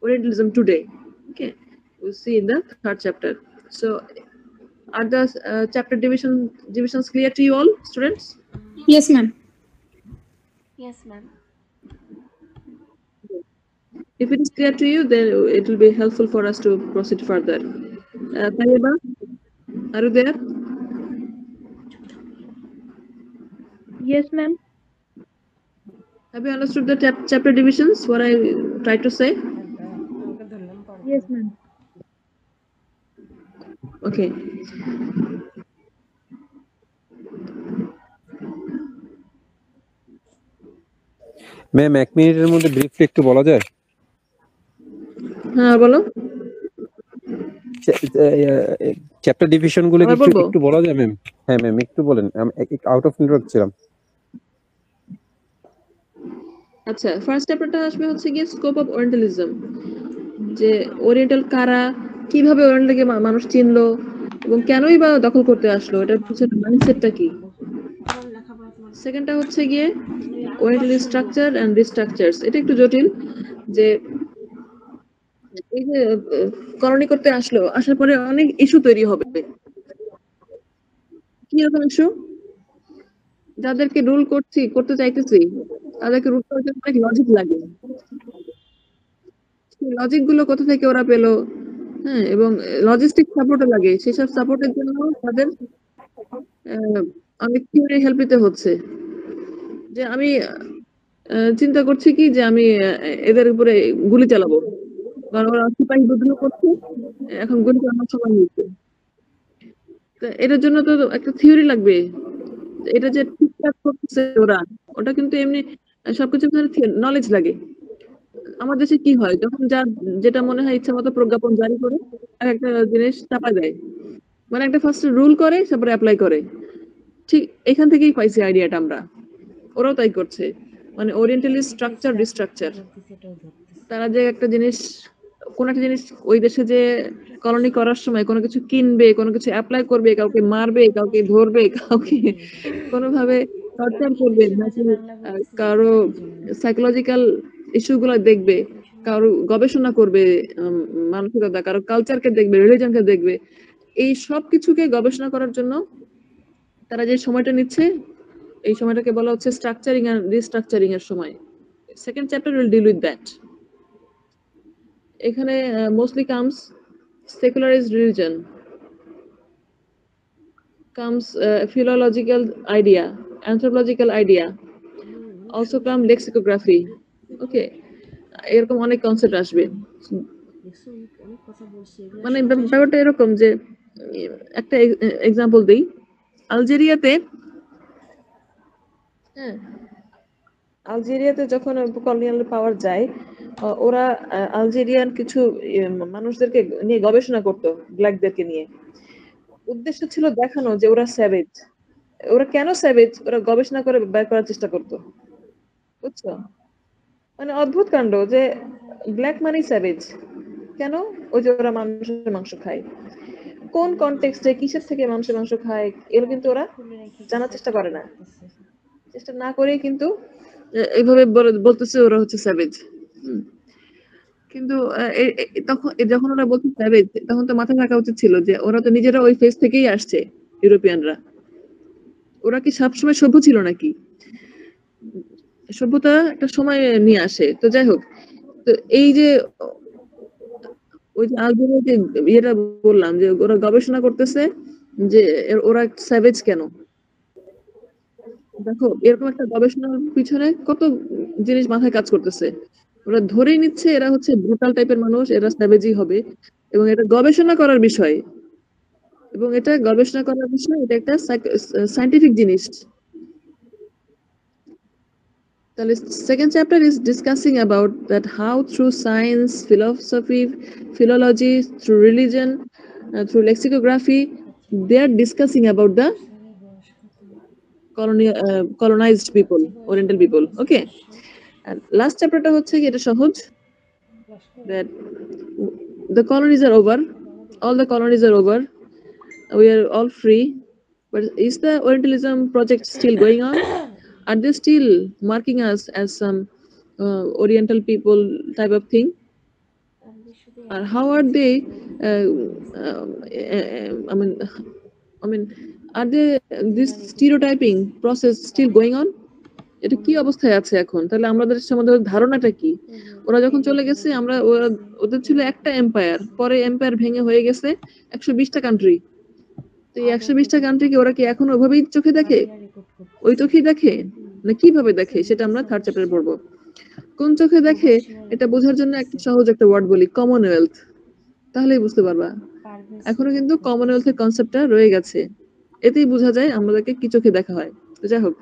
Orientalism today. Okay, we'll see in the third chapter. So are the chapter divisions clear to you all, students? Yes, ma'am. Yes, ma'am. If it is clear to you, then it will be helpful for us to proceed further. Tariba, are you there? Yes, ma'am. Have you understood the chapter divisions, what I tried to say? Yes, ma'am. Okay. Ma'am 1 মিনিটের মধ্যে briefly একটু বলা যায়? হ্যাঁ বলো। Chapter division গুলো আবার একটু বলবো? একটু বলা যায় ম্যাম? হ্যাঁ ম্যাম একটু বলেন, আমি আউট অফ নেটওয়ার্ক ছিলাম। আচ্ছা, ফার্স্ট চ্যাপ্টারটা আসবে হচ্ছে গিয়ে স্কোপ অফ ওরিয়েন্টালিজম, যে ওরিয়েন্টাল কারা, কিভাবে ওরিয়েন্টালকে মানুষ চিনলো এবং কেনই বা দখল করতে আসলো, এটার পিছনে মাইন্ডসেটটা কি। সেকেন্ডটা হচ্ছে গিয়ে ওরিয়েন্টাল স্ট্রাকচার এন্ড রিস্ট্রাকচারস। এটা একটু জটিল, যে এই যে কলোনি করতে আসলো, আসার পরে অনেক ইস্যু তৈরি হবে। কি রকম ইস্যু? যাদেরকে রুল করতে চাইতেছি তাদেরকে রুল করার জন্য অনেক লজিক লাগে। সেই লজিক গুলো কোথা থেকে ওরা পেলো, হ্যাঁ, এবং লজিস্টিক সাপোর্টও লাগে। সেসব সাপোর্টের জন্য তাদের অনেক থিওরি হেল্প নিতে হচ্ছে। যে আমি চিন্তা করছি কি যে আমি এদের উপরে গুলি চালাবো, কারণ ওরা সিপাহী বিদ্রোহ করছে, এখন গুলি চালানোর সময় হয়েছে। তো এটার জন্য তো একটা থিওরি লাগবে। এটা যে ঠিকঠাক করতেছে ওরা, ওটা কিন্তু এমনি সবকিছু নলেজ লাগে। আমার দেশে কি হয়, যখন যার যেটা মনে হয় ইচ্ছা মতো প্রজ্ঞাপন জারি করে আর একটা জিনিস চাপা দেয়, মানে একটা ফার্স্ট রুল করে তারপরে অ্যাপ্লাই করে। ঠিক এখান থেকেই পাইছি আইডিয়াটা আমরা। ওরাও তাই করছে, মানে ওরিয়েন্টালি স্ট্রাকচার রিস্ট্রাকচার। তারা যে একটা জিনিস, কোন একটা জিনিস ওই দেশে যে কলোনি করার সময় কোনো কিছু কিনবে, কোনো কিছু অ্যাপ্লাই করবে, কাউকে মারবে, কাউকে ধরবে, কাউকে কোনোভাবে টর্চার করবে, নাকি কারো সাইকোলজিক্যাল ইস্যু গুলো দেখবে, কারো গবেষণা করবে মানসিকতা, কারো কালচারকে দেখবে, রিলিজনকে দেখবে। এই সব কিছুকে গবেষণা করার জন্য তারা যে সময়টা নিচ্ছে, এই সময়টাকে বলা হচ্ছে স্ট্রাকচারিং আর রিস্ট্রাকচারিং এর সময়। Second chapter will deal with that. এখানে mostly comes secularized religion, comes philological idea, anthropological idea, also come lexicography. Okay, এরকম অনেক কনসেপ্ট আসবে। মানে ব্যাপারটা এরকম যে একটা এক্সাম্পল দিই। আলজেরিয়াতে, হ্যাঁ, আলজেরিয়াতে যখন কলোনিয়াল পাওয়ার যায়, ওরা আলজেরিয়ান কিছু মানুষদেরকে নিয়ে গবেষণা করতো, ব্ল্যাকদেরকে নিয়ে। উদ্দেশ্য ছিল দেখানো যে ওরা স্যাভেজ। ওরা কেন স্যাভেজ, ওরা গবেষণা করে বের করার চেষ্টা করতো, বুঝছো? মানে অদ্ভুত কাণ্ড, যে ব্ল্যাক মানি স্যাভেজ কেন? ওই যে ওরা মানুষের মাংস খায়। কোন কনটেক্সটে কিসের থেকে মানুষের মাংস খায় এগুলো কিন্তু ওরা জানার চেষ্টা করে না। চেষ্টা না করেই কিন্তু এইভাবে বলতেছে ওরা হচ্ছে স্যাভেজ। কিন্তু তখন যখন ওরা বলতে স্যাভেজ, তখন তো মাথায় রাখা উচিত ছিল যে ওরা তো নিজেরা ওই ফেজ থেকেই আসছে, ইউরোপিয়ানরা। ওরা কি সবসময় সভ্য ছিল নাকি? সভ্যতা একটা সময় নিয়ে আসে। তো যাই হোক, তো এই যে ওই যে আলজেরিয়ার যে ইয়েটা বললাম, যে ওরা গবেষণা করতেছে যে ওরা স্যাভেজ কেন। দেখো, এরকম একটা গবেষণার পিছনে কত জিনিস মাথায় কাজ করতেছে। ওরা ধরেই নিচ্ছে এরা হচ্ছে ব্রুটাল টাইপের মানুষ, এরা স্যাভেজই হবে, এবং এটা গবেষণা করার বিষয়। এবং এটা গবেষণা করার বিষয়, এটা একটা সায়েন্টিফিক জিনিস। তাহলে second chapter is discussing about that how through science, philosophy, philology, through religion, through lexicography, they are discussing about the colonized people, oriental people. Okay, and last chapter টা হচ্ছে কি, এটা সহজ, that the colonies are over, all the colonies are over, we are all free, but is the Orientalism project still going on? Are they still marking us as some Oriental people type of thing? Or how are they? I mean, are they this stereotyping process still going on? এটা কি অবস্থায় আছে এখন? তাহলে আমাদের সম্বন্ধে ধারণাটা কি? ওরা যখন চলে গেছে, আমরা ওদের ছিল একটা এম্পায়ার, পরে এম্পায়ার ভেঙে হয়ে গেছে 120টা কান্ট্রি। তো এই 120টা কান্ট্রিকে ওরা কি এখন ওভাবেই চোখে দেখে? ওই চোখেই দেখে না কিভাবে দেখে, সেটা আমরা থার্ড চ্যাপ্টারে পড়বো। কোন চোখে দেখে এটা বোঝার জন্য একটা সহজ একটা ওয়ার্ড বলি, কমনওয়েলথ। তাহলেই বুঝতে পারবা এখনো কিন্তু কমনওয়েলথের কনসেপ্টটা রয়ে গেছে, এতেই বোঝা যায় আমাদেরকে কি চোখে দেখা হয়। তো যাই হোক,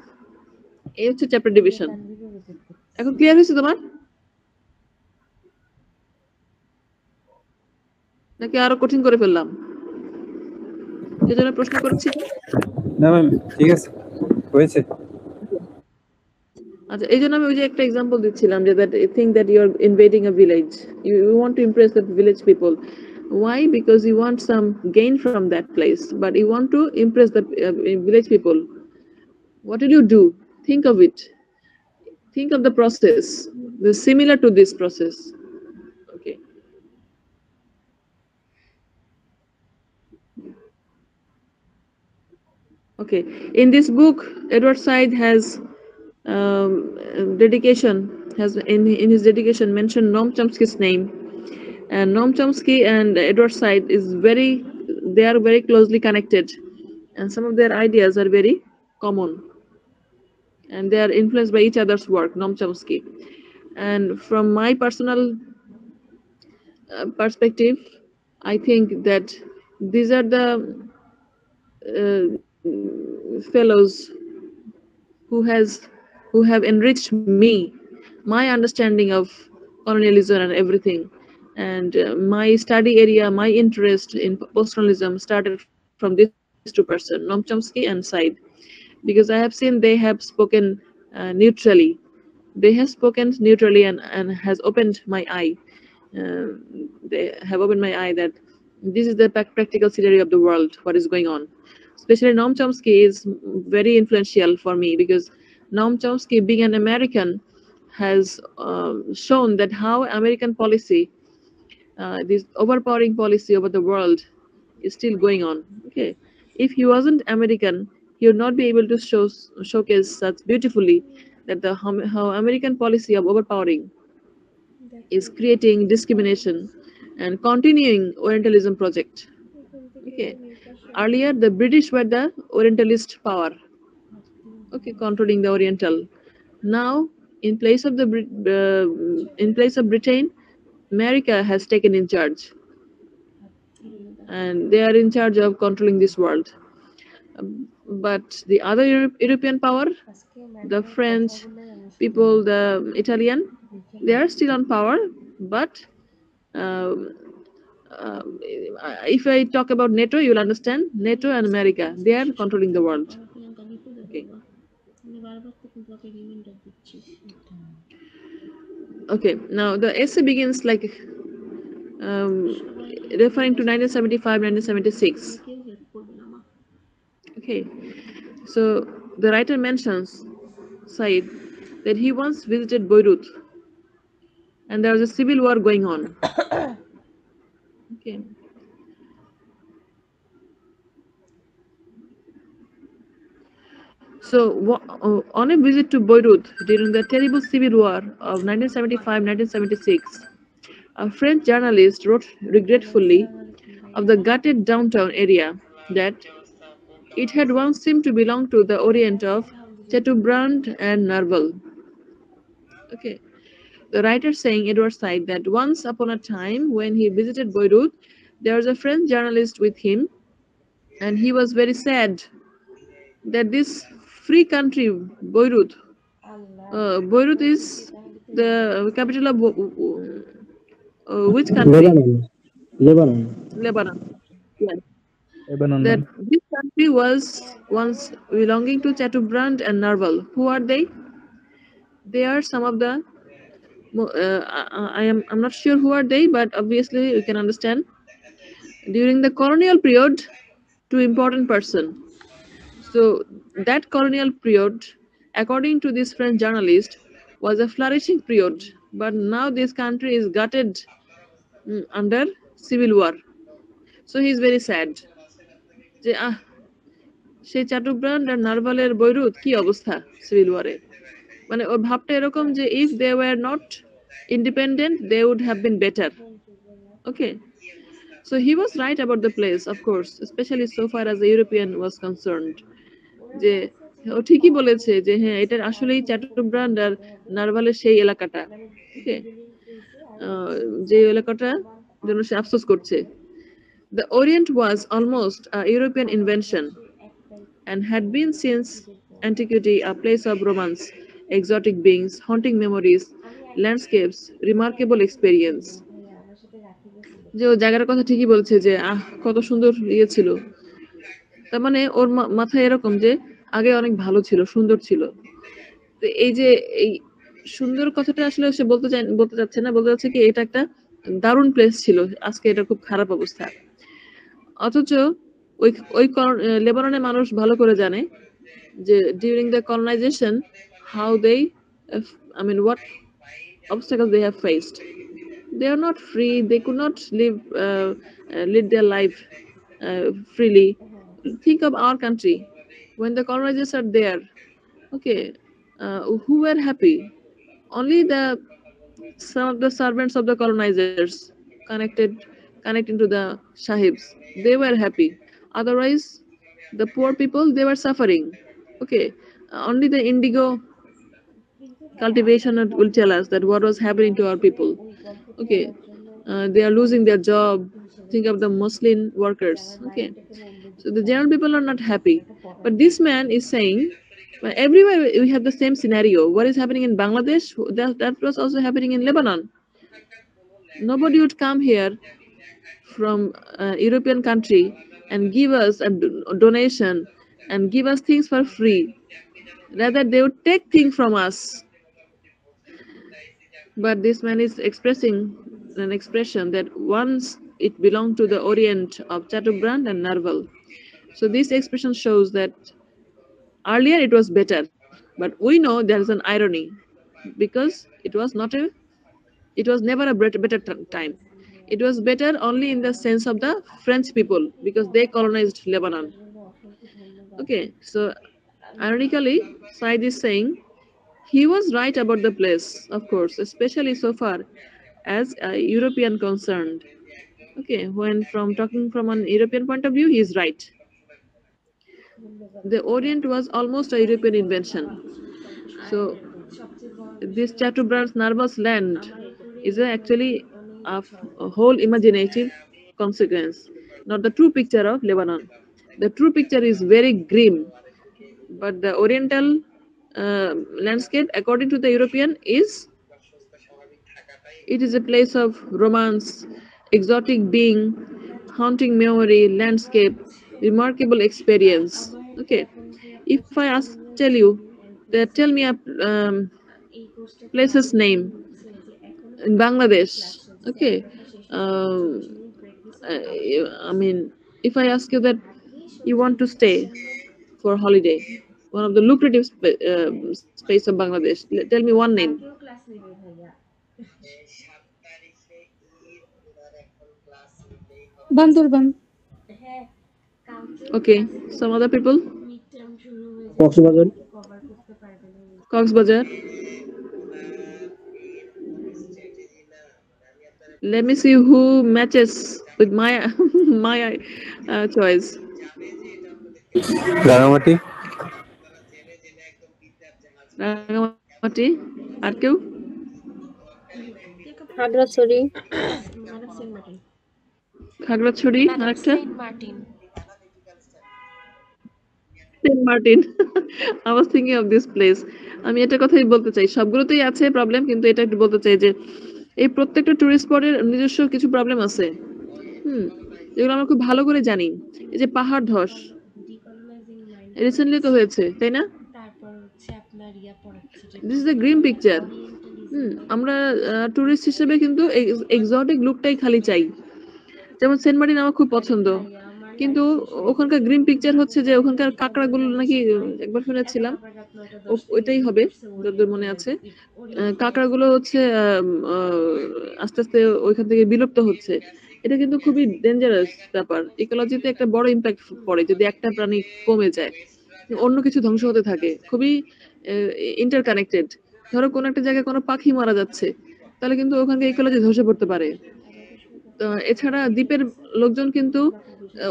এই হচ্ছে চ্যাপ্টার ডিভিশন। এখন ক্লিয়ার হয়েছে তোমার, নাকি আরো কঠিন করে ফেললাম? সেজন্য প্রশ্ন করেছি। না ম্যাম ঠিক আছে, হয়েছে। আচ্ছা, এই জন্য আমি ওই যে একটা এক্সাম্পল দিচ্ছিলাম যে that you think that you are invading a village, you want to impress the village people. Why? Because you want some gain from that place, but you want to impress the village people. What did you do? Think of it. Think of the process. Similar to this process. Okay. Okay. In this book, Edward Said has in his dedication mentioned Noam Chomsky's name, and Noam Chomsky and Edward Said they are very closely connected, and some of their ideas are very common, and they are influenced by each other's work. Noam Chomsky, and from my personal perspective, I think that these are the fellows who have enriched my understanding of colonialism and everything, and my study area, my interest in post-colonialism started from these two persons, Noam Chomsky and Said, because I have seen they have spoken neutrally. They have spoken neutrally and has opened my eye. They have opened my eye that this is the practical scenario of the world, what is going on. Especially Noam Chomsky is very influential for me, because Noam Chomsky, being an American, has shown that how American policy, this overpowering policy over the world, is still going on. Okay, if he wasn't American, he would not be able to showcase such beautifully that how American policy of overpowering is creating discrimination and continuing Orientalism project. Okay, earlier the British were the Orientalist power, okay, controlling the Oriental. Now, in place of Britain, America has taken in charge, and they are in charge of controlling this world. But the other European power, the French people, the Italian, they are still on power. But if I talk about NATO, you will understand. NATO and America, they are controlling the world. Okay. Okay, now the essay begins like referring to 1975, 1976. Okay, so the writer mentions Said that he once visited Beirut, and there was a civil war going on. Okay. So on a visit to Beirut during the terrible civil war of 1975-1976, a French journalist wrote regretfully of the gutted downtown area that it had once seemed to belong to the Orient of Chateaubriand and Nerval. Okay. The writer saying, Edward Said, that once upon a time when he visited Beirut, there was a French journalist with him, and he was very sad that this free country, Beirut, Beirut is the capital of which country? Lebanon. Yes. Lebanon. That this country was once belonging to Chateaubriand and Nerval. Who are they? They are some of the I'm not sure who are they, but obviously you can understand. During the colonial period, two important person. So that colonial period, according to this French journalist, was a flourishing period. But now this country is gutted under civil war. So he is very sad. যে সেই চাটুব্রান্ড আর নারভালের Beirut কি অবস্থা civil ওয়ারে, মানে ওর ভাবটা এরকম যে if they were not independent they would have been better. Okay, so he was right about the place, of course, especially so far as the European was concerned. যে ও ঠিকই বলেছে যে হ্যাঁ এটা আসলেই চাটুব্রান্ড আর নারভালের সেই এলাকাটা, ওকে, যে এলাকাটা জন্য সে আফসোস করছে। The Orient was almost a European invention and had been since antiquity a place of romance, exotic beings, haunting memories, landscapes, remarkable experience. যে ও জায়গার কথা ঠিকই বলছে যে কত সুন্দর ইয়ে ছিল, তার মানে ওর মাথায় এরকম যে আগে অনেক ভালো ছিল, সুন্দর ছিল। তো এই যে এই সুন্দর কথাটা আসলে সে বলতে চাচ্ছে না, বলতে চাচ্ছে কি এটা একটা দারুণ প্লেস ছিল, আজকে এটা খুব খারাপ অবস্থা। অথচ ওই ওই লেবাননের মানুষ ভালো করে জানে যে during the colonization how they what obstacles they have faced. They are not free, they could not lead their life freely. Think of our country when the colonizers are there, okay, who were happy? Only some of the servants of the colonizers connecting to the sahibs, they were happy. Otherwise the poor people, they were suffering. Okay, only the indigo cultivation will tell us that what was happening to our people. Okay, they are losing their job. Think of the Muslim workers. Okay, so the general people are not happy, but this man is saying everywhere we have the same scenario. What is happening in Bangladesh, that was also happening in Lebanon. Nobody would come here from a European country and give us a donation and give us things for free. Rather they would take things from us. But this man is expressing an expression that once it belonged to the Orient of Chattogram and Narwal. So this expression shows that earlier it was better, but we know there is an irony, because it was never a better time. It was better only in the sense of the French people, because they colonized Lebanon. Okay, so ironically Said is saying he was right about the place, of course, especially so far as a European concerned. Okay, when talking from an European point of view, he is right. The Orient was almost a European invention. So this Chattogram Narwal's land is actually a whole imaginative consequence, not the true picture of Lebanon. The true picture is very grim, but the Oriental landscape, according to the European, it is a place of romance, exotic being, haunting memory, landscape, remarkable experience. Okay, if I tell you that, tell me a place's name in Bangladesh. Okay, I mean, if I ask you that you want to stay for holiday, one of the lucrative space of Bangladesh, tell me one name. Bandurban. Okay, some other people. Coxbazar. Let me see who matches with my choice. Rangamati. Rangamati, আর কেউ? খাগড়াছড়ি। খাগড়াছড়ি, আরেকটা? Saint Martin. I was thinking of this place. আমি এটা কথাই বলতে চাই, সবগুলোতেই আছে প্রবলেম, কিন্তু এটা একটু বলতে চাই যে এই প্রত্যেকটা টুরিস্ট স্পটের নিজস্ব কিছু প্রবলেম আছে, যেগুলো আমরা খুব ভালো করে জানি। এই যে পাহাড় ধস রিসেন্টলি তো হয়েছে, তাই না? This is the green picture. আমরা টুরিস্ট হিসেবে কিন্তু এক্সোটিক লুকটাই খালি চাই। যেমন সেন্ট মার্টিন আমার খুব পছন্দ, কিন্তু ওখানকার গ্রিন পিকচার হচ্ছে যে ওখানকার কাঁকড়াগুলো নাকি, একবার শুনেছিলাম ওইটাই হবে যতদূর মনে আছে, কাঁকড়াগুলো হচ্ছে আস্তে আস্তে ওইখান থেকে বিলুপ্ত হচ্ছে। এটা কিন্তু খুবই ডেঞ্জারাস ব্যাপার, ইকোলজিতে একটা বড় ইম্প্যাক্ট পড়ে যদি একটা প্রাণী কমে যায়, অন্য কিছু ধ্বংস হতে থাকে। খুবই ইন্টারকানেক্টেড। ধরো কোন একটা জায়গায় কোনো পাখি মারা যাচ্ছে, তাহলে কিন্তু ওখানকার ইকোলজি ধসে পড়তে পারে। তো এছাড়া দ্বীপের লোকজন কিন্তু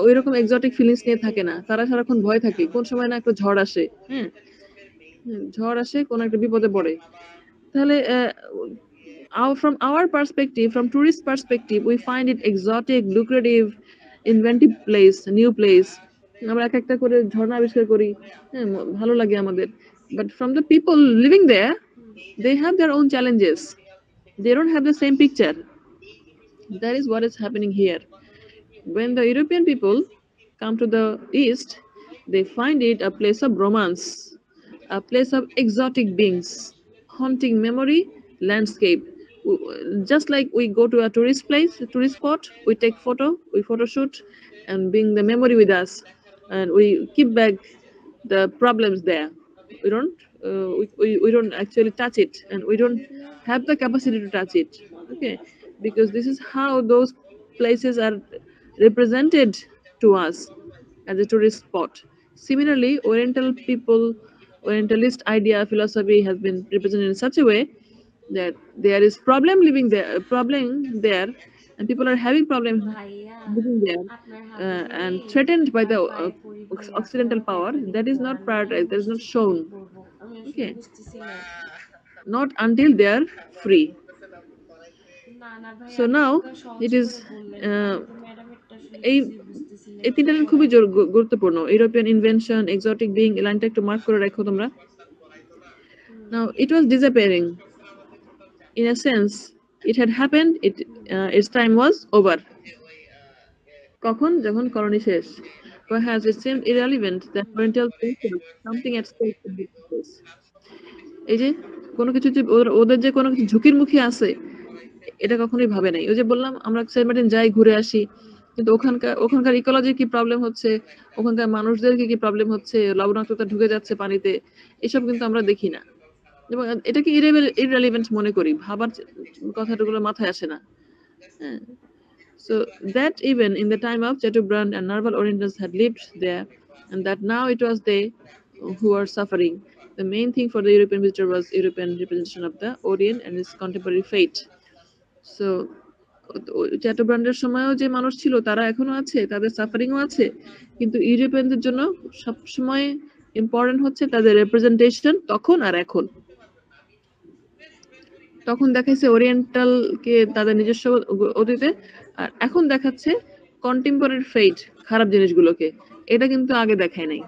ওইরকম এক্সোটিক ফিলিংস নিয়ে থাকে না, তারা সারাক্ষণ ভয় থাকে কোন সময় না একটা ঝড় আসে, ঝড় আসে, কোন একটা বিপদে পড়ে। তাহলে from our perspective, from tourist perspective, we find it exotic, lucrative, inventive place, new place, আমরা এক একটা করে ঝর্ণা আবিষ্কার করি, হ্যাঁ, ভালো লাগে আমাদের। But from the people living there, they have their own challenges. They don't have the same picture. That is what is happening here. When the European people come to the East, they find it a place of romance, a place of exotic beings, haunting memory, landscape. Just like we go to a tourist place, a tourist spot, we take photo, we photo shoot, and bring the memory with us, and we keep back the problems there. We don't, we don't actually touch it, and we don't have the capacity to touch it. Okay, because this is how those places are represented to us as a tourist spot. Similarly, Oriental people, Orientalist idea, philosophy has been represented in such a way that there is problem living there, problem there, and people are having problem living there, and threatened by the Occidental power. That is not prioritized, that is not shown. Okay, not until they are free. So now it is এই এই তিনটা line খুবই গুরুত্বপূর্ণ। European invention, exotic being, এই লাইনটা একটু mark করে রাখো তোমরা। Now it was disappearing. In a sense, it had happened, its time was over. কখন? যখন কলোনি শেষ। Perhaps it seemed irrelevant that Oriental themselves something at stake in this place. এই যে কোনো কিছু যে ওদের যে কোনো কিছু ঝুঁকির মুখে আছে, এটা কখনোই ভাবে নাই। ওই যে বললাম আমরা সেন্ট মার্টিন যাই, ঘুরে আসি, কিন্তু ওখানকার ইকোলজির কি প্রবলেম হচ্ছে, ওখানকার মানুষদের কি প্রবলেম হচ্ছে, লবণাক্ততা ঢুকে যাচ্ছে পানিতে, এসব কিন্তু আমরা দেখি না, এবং এটাকে ইররেলেভেন্ট মনে করি, ভাবার কথাগুলো মাথায় আসে না। হ্যাঁ, so that even in the time of Chateaubriand and Narwhal, Orientals had lived there, and that now it was they who were suffering. The main thing for the European visitor was European representation of the Orient and its contemporary fate. So চ্যাটোব্রান্ডের সময়ও যে মানুষ ছিল তারা এখনো আছে, তাদের সাফারিংও আছে, কিন্তু ইউরোপিয়ানদের জন্য সবসময় ইম্পর্টেন্ট হচ্ছে তাদের রিপ্রেজেন্টেশন তখন আর এখন। তখন দেখাইছে ওরিয়েন্টালকে তাদের নিজস্ব অতীতে, আর এখন দেখাচ্ছে কন্টেম্পোরারি ফেট, খারাপ জিনিসগুলোকে। এটা কিন্তু আগে দেখায় নাই,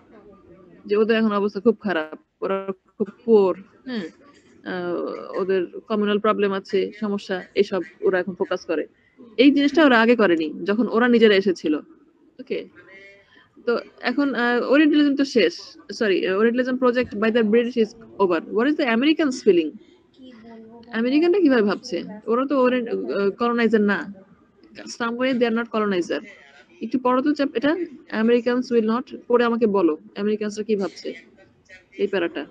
যে ওদের এখন অবস্থা খুব খারাপ, ওরা খুব পোর, হ্যাঁ, ওদের কমিউনাল প্রবলেম আছে, সমস্যা, এইসব ওরা এখন ফোকাস করে। এই জিনিসটা ওরা আগে করেনি যখন ওরা নিজেরা এসেছিল। ওকে, তো এখন ওরিয়েন্টালিজম তো শেষ, sorry, orientalism project by the British is over. What is the Americans feeling? আমেরিকানরা কিভাবে ভাবছে? ওরা তো কলোনাইজার না, some way they are not coloniser. একটু পড়ো তো এটা, আমেরিকানস উইল নট, পড়ে আমাকে বলো আমেরিকানসরা কি ভাবছে এই প্যারাটা।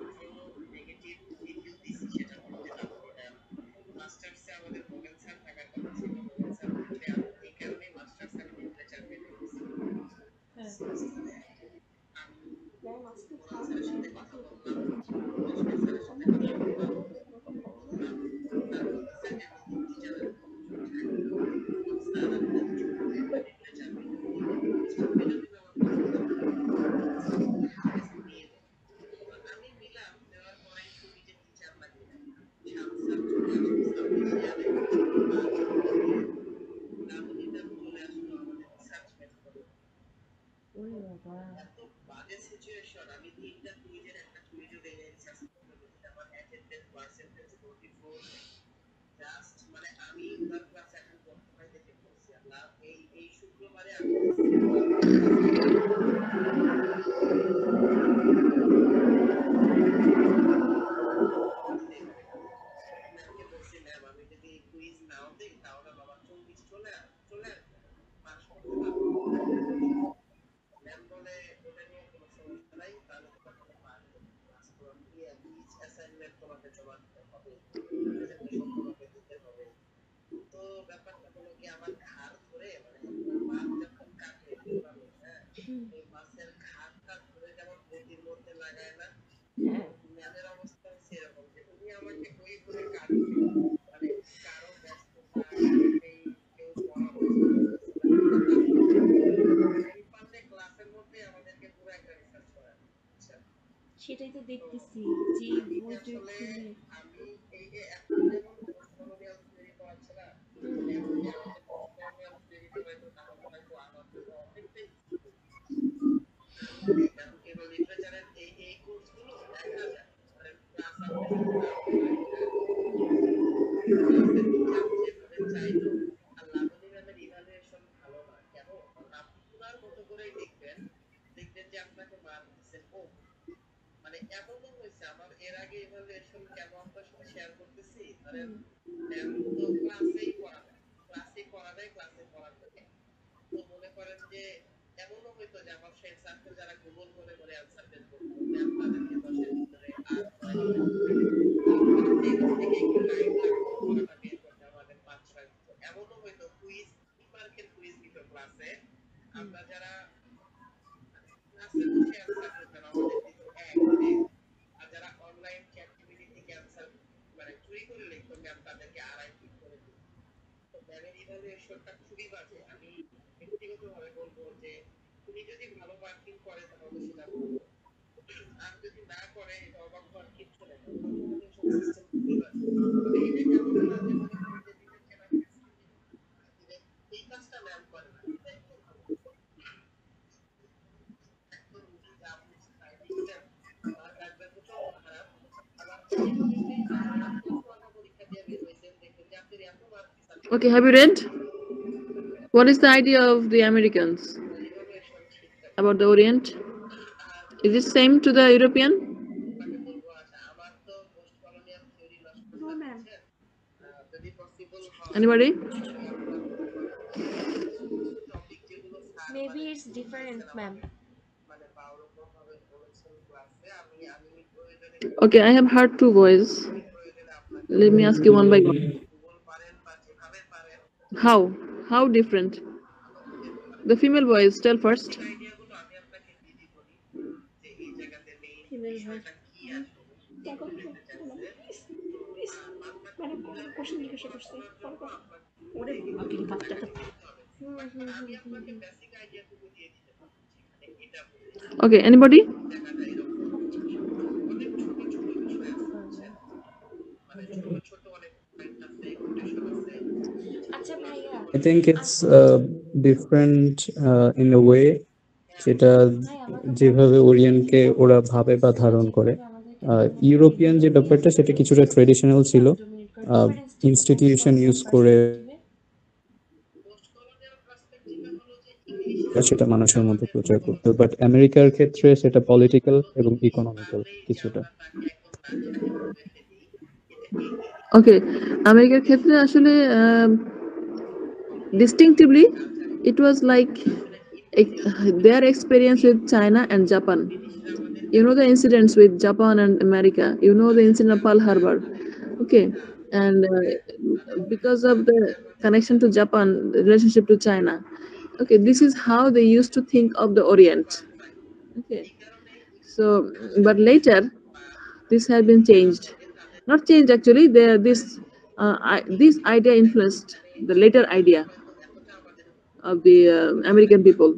সেটাই তো দেখতেছি যে বইটা খুলে Okay, have you read? What is the idea of the Americans about the Orient? Is it same to the European? No, ma'am. Anybody? Maybe it's different, ma'am. Okay, I have heard two voices. Let me ask you one by one. How? How different? The female voice, tell first. Female voice. Please, madam question জিজ্ঞাসা করছে ওরে বাবা বাচ্চা তো Okay, anybody? আচ্ছা ভাইয়া, I think it's different in a way যেটা যেভাবে ওরিয়েন্টকে ওরা ভাবে বা ধারণ করে। ইউরোপিয়ান যে ব্যাপারটা সেটা কিছুটা ট্রেডিশনাল ছিল, ইনস্টিটিউশন ইউজ করে সেটা মানুষের মধ্যে প্রচার করতো, বাট আমেরিকার ক্ষেত্রে সেটা পলিটিক্যাল এবং ইকোনমিক্যাল কিছুটা। Okay, আমেরিকার ক্ষেত্রে আসলে distinctively it was like their experience with China and Japan. You know the incidents with Japan and America. You know the incident of Pearl Harbor. Okay, and because of the connection to Japan, the relationship to China. Okay, this is how they used to think of the Orient. Okay, so but later this has been changed. Not changed actually. This idea influenced the later idea of the American people.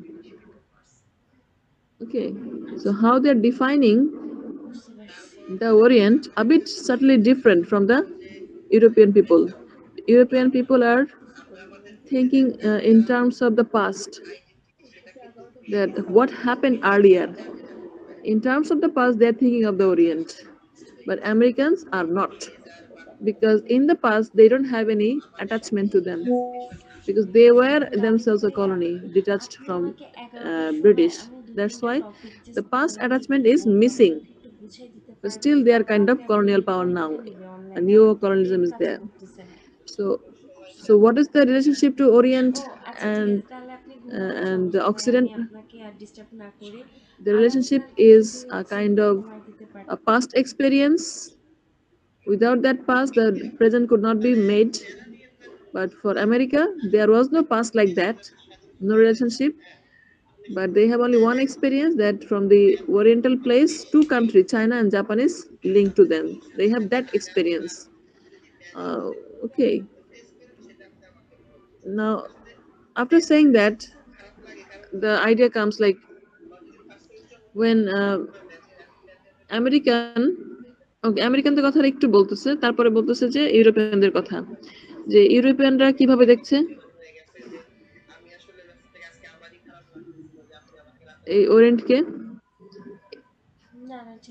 Okay, so how they're defining the Orient a bit subtly different from the European people. European people are thinking in terms of the past, that what happened earlier. In terms of the past, they're thinking of the Orient, but Americans are not, because in the past they don't have any attachment to them, because they were themselves a colony detached from British. That's why the past attachment is missing, but still they are kind of colonial power now. A neo-colonialism is there. So what is the relationship to Orient and the Occident? The relationship is a kind of a past experience. Without that past, the present could not be made. But for America, there was no past like that, no relationship. But they have only one experience, that from the Oriental place, two countries, China and Japan, is linked to them. They have that experience. Okay. Now, after saying that, the idea comes like when আমেরিকানদের কথা একটু বলতেছে, তারপরে বলতেছে যে ইউরোপিয়ানদের কথা, যে ইউরোপিয়ানরা কিভাবে দেখছে এই ওরিয়েন্টকে।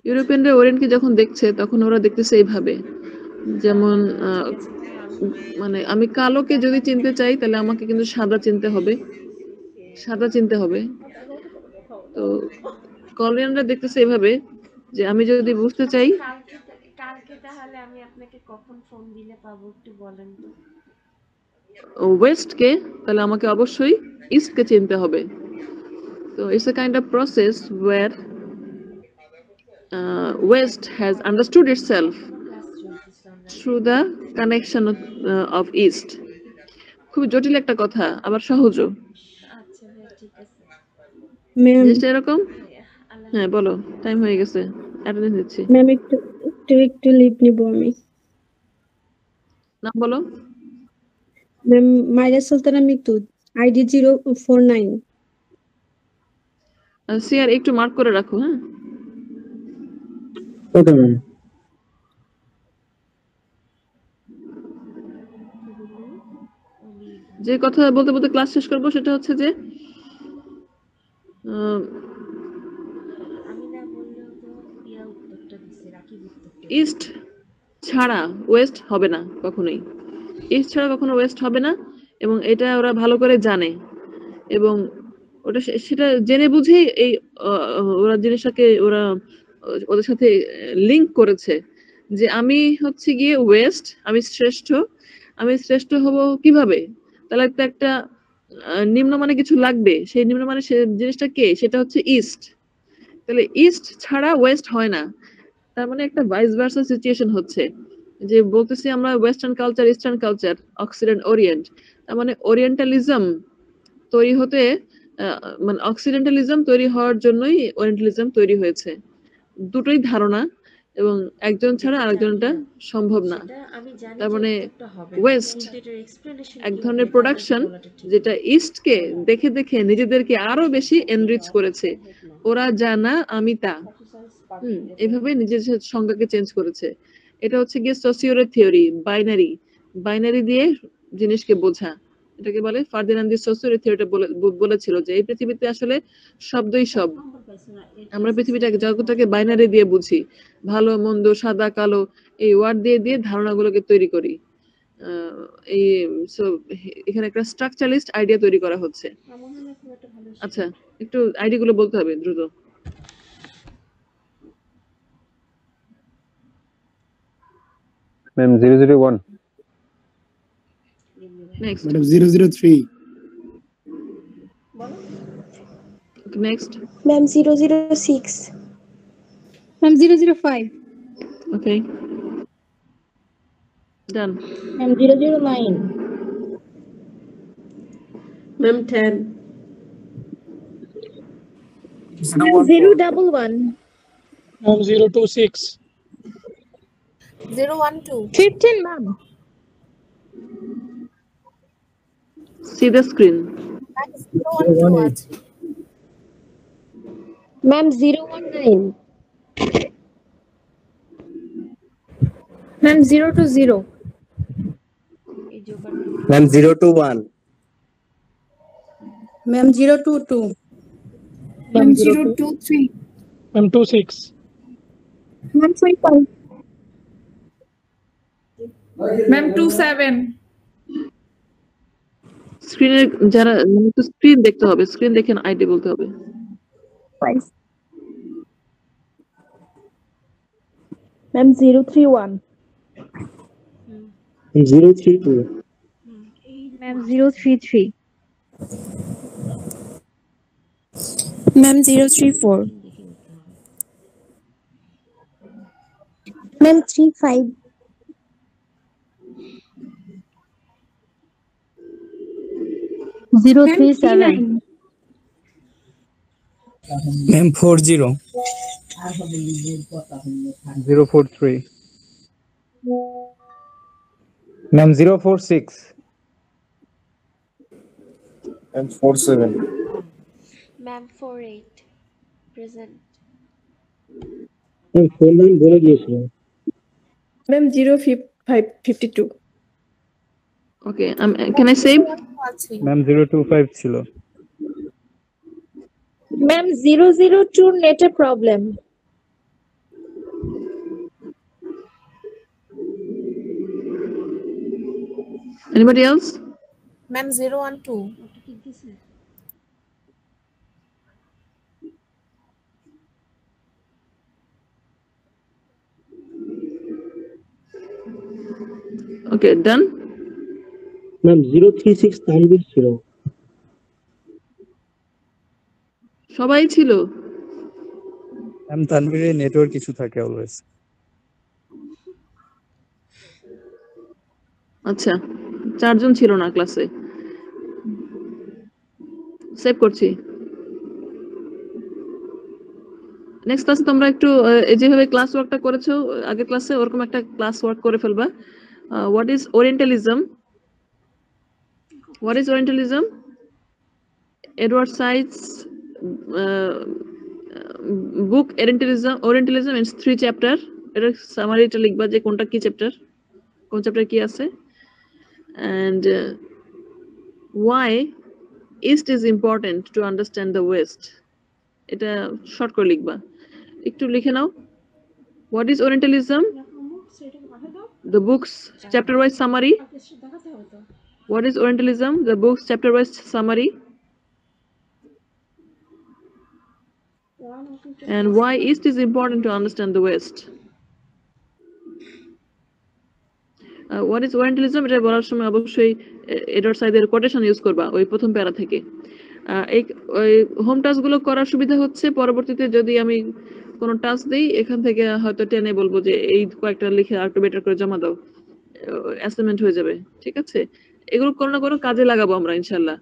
ইউরোপিয়ানরা ওরিয়েন্টকে যখন দেখছে তখন ওরা দেখতেছে এইভাবে, যেমন মানে আমি কালোকে যদি চিনতে চাই তাহলে আমাকে কিন্তু সাদা চিনতে হবে, সাদা চিনতে হবে। তো কোরিয়ানরা দেখতেছে এভাবে যে আমি যদি বুঝতে চাই কালকে তাহলে আমি আপনাকে কখন ফোন দিলে পাবো একটু বলেন তো। ওয়েস্টকে, তাহলে আমাকে অবশ্যই ইস্টকে চিনতে হবে। তো it's a kind of process where West has understood itself through the connection of East. খুব জটিল একটা কথা, আবার সহজও। আচ্ছা ভাই ঠিক আছে। ম্যাম জিনিসটা এরকম। হ্যাঁ বলো, টাইম হয়ে গেছে, অ্যাটেন্ডেন্স দিচ্ছি। ম্যাম একটু লিভ নিব আমি। নাম বলো। ম্যাম মাইরা সুলতানা মিতু, আইডি 049। সিআর একটু মার্ক করে রাখো। হ্যাঁ ওকে ম্যাম। যে কথা বলতে বলতে ক্লাস শেষ করবো সেটা হচ্ছে যে আমি না বললেও তো ইয়া উত্তরটা দিছে, রাকিব উত্তরটা। ইস্ট ছাড়া ওয়েস্ট হবে না কখনোই, ইস্ট ছাড়া কখনো ওয়েস্ট হবে না, এবং এটা ওরা ভালো করে জানে, এবং ওটা সেটা জেনে বুঝেই এই ওরা জিনিসটাকে ওরা ওদের সাথে লিংক করেছে যে আমি হচ্ছে গিয়ে ওয়েস্ট, আমি শ্রেষ্ঠ হব কিভাবে, তাহলে তো একটা নিম্নমানে কিছু লাগবে, সেই নিম্নমানে সে জিনিসটা কে, সেটা হচ্ছে ইস্ট। তাহলে ইস্ট ছাড়া ওয়েস্ট হয় না, তার মানে একটা ভাইস ভার্সা সিচুয়েশন হচ্ছে যে বলতেছি আমরা western culture, eastern culture, oxidant, Orient, তার মানে ওরিয়েন্টালিজম তৈরি হতে মানে অক্সিডেন্টালিজম তৈরি হওয়ার জন্যই ওরিয়েন্টালিজম তৈরি হয়েছে। দুটোই ধারণা, এবং একজন ছাড়া আরেকজনটা সম্ভব না। তার মানে ওয়েস্ট এক ধরনের প্রোডাকশন যেটা ইস্টকে দেখে দেখে নিজেদেরকে আরো বেশি এনরিচ করেছে, ওরা যা না আমি তা, এভাবে নিজের সংজ্ঞাকে চেঞ্জ করেছে। এটা হচ্ছে গিয়ে সোসিওর থিওরি, বাইনারি দিয়ে জিনিসকে বোঝা, এটাকে বলে ফার্দিনান্দ দি সোসিওর থিওরিটা বলেছিল যে এই পৃথিবীতে আসলে শব্দই সব, আমরা পৃথিবীটাকে জগৎটাকে বাইনারি দিয়ে বুঝি, ভালো মন্দ সাদা কালো এই ওয়ার্ড দিয়ে দিয়ে ধারণাগুলোকে তৈরি করি। এই এখানে একটা স্ট্রাকচারালিস্ট আইডিয়া তৈরি করা হচ্ছে। আচ্ছা একটু আইডি গুলো বলতে হবে দ্রুত। Ma'am 001, next madam 003, next ma'am 006, ma'am 005, okay done. Ma'am 009, ma'am 10, ma'am 011, ma'am 026, 012, 15 ma'am, See the screen. 012 আছে। Ma'am 019, ma'am 020, ma'am 021, ma'am 022, ma'am 023, ma'am 26, ma'am 25, ma'am 27, স্ক্রিনে যারা একটু স্ক্রিন দেখতে হবে, স্ক্রিন দেখে আইডি বলতে হবে। Ma'am 031, 032, ma'am 033, ma'am 034, ma'am 35, ma'am 037, ma'am 40, 043, ma'am 046, and 47. Ma'am 48 present. Phone নাম বলে দিয়েছিল। Ma'am 052, okay can I save? Ma'am 025 ছিল। ম্যাম 002 নেটে problem, Anybody else? Ma'am 0 and 2. Okay, done. Ma'am 036 Tanvir ছিল। সবাই ছিল। ম্যাম তানভীরের নেটওয়ার্ক কিছু থাকে অলওয়েজ। আচ্ছা, 4 জন ছিল না ক্লাসে। সেভ করছি। নেক্সট ক্লাসে তোমরা একটু যেভাবে ক্লাস ওয়ার্কটা করেছো আগের ক্লাসে ওরকম একটা ক্লাস ওয়ার্ক করে ফেলবা। What is Orientalism? What is Orientalism? Edward Said's book Orientalism in 3 chapter. এটা সামারিটা লিখবা যে কোনটা কি চ্যাপ্টার, কোন চ্যাপ্টার কি আছে, and why East is important to understand the West. এটা শর্ট করে লিখবা, একটু লিখে নাও। What is Orientalism? The book's chapter wise summary. What is Orientalism? The book's chapter-wise summary. And why East is important to understand the West. What is Orientalism? এটা বলার সময় অবশ্যই Edward সাইদের কোটেশন ইউজ করবা ওই প্রথম প্যারা থেকে। এই হোম টাস্কগুলো করার সুবিধা হচ্ছে পরবর্তীতে যদি আমি কোনো টাস্ক দিই এখান থেকে হয়তো টেনে বলবো যে এই কয়েকটা লিখে আর একটু বেটার করে জমা দাও, অ্যাসাইনমেন্ট হয়ে যাবে। ঠিক আছে, এগুলো কোনো না কোনো কাজে লাগাবো আমরা ইনশাল্লাহ।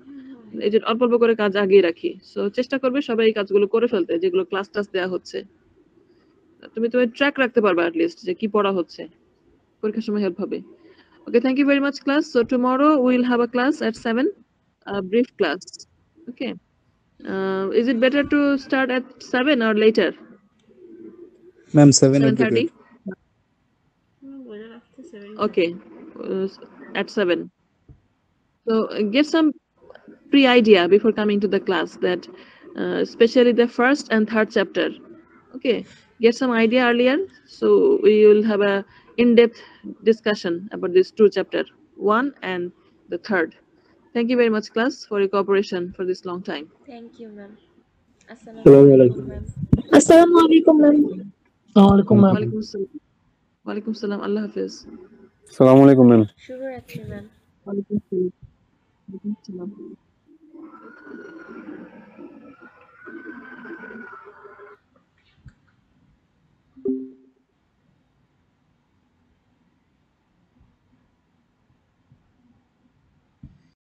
এই যে অল্প অল্প করে কাজ আগিয়ে রাখি, সো চেষ্টা করবে সবাই এই কাজগুলো করে ফেলতে যেগুলো ক্লাস টাস দেওয়া হচ্ছে। তুমি ট্র্যাক রাখতে পারবে অ্যাটলিস্ট যে কি পড়া হচ্ছে, পরীক্ষার সময় হেল্প হবে। Okay, thank you very much class. So tomorrow will have a class at 7, brief class. Okay, is it better to start at 7 or later? Ma'am 7 would be 7:30. good. Okay, at 7. So get some pre-idea before coming to the class that especially the first and third chapter. Okay, get some idea earlier so we will have a in-depth discussion about these 2 chapter, 1 and the 3rd. Thank you very much class for your cooperation for this long time. Thank you, ma'am. Assalamu alaikum. Assalamu alaikum, ma'am. Assalamualaikum, ma'am. Walaikum assalam. Walaikum assalam. Allah Hafiz. আসসালামু আলাইকুম ma'am. শুভরাত্রি, ma'am. Walaikum assalam.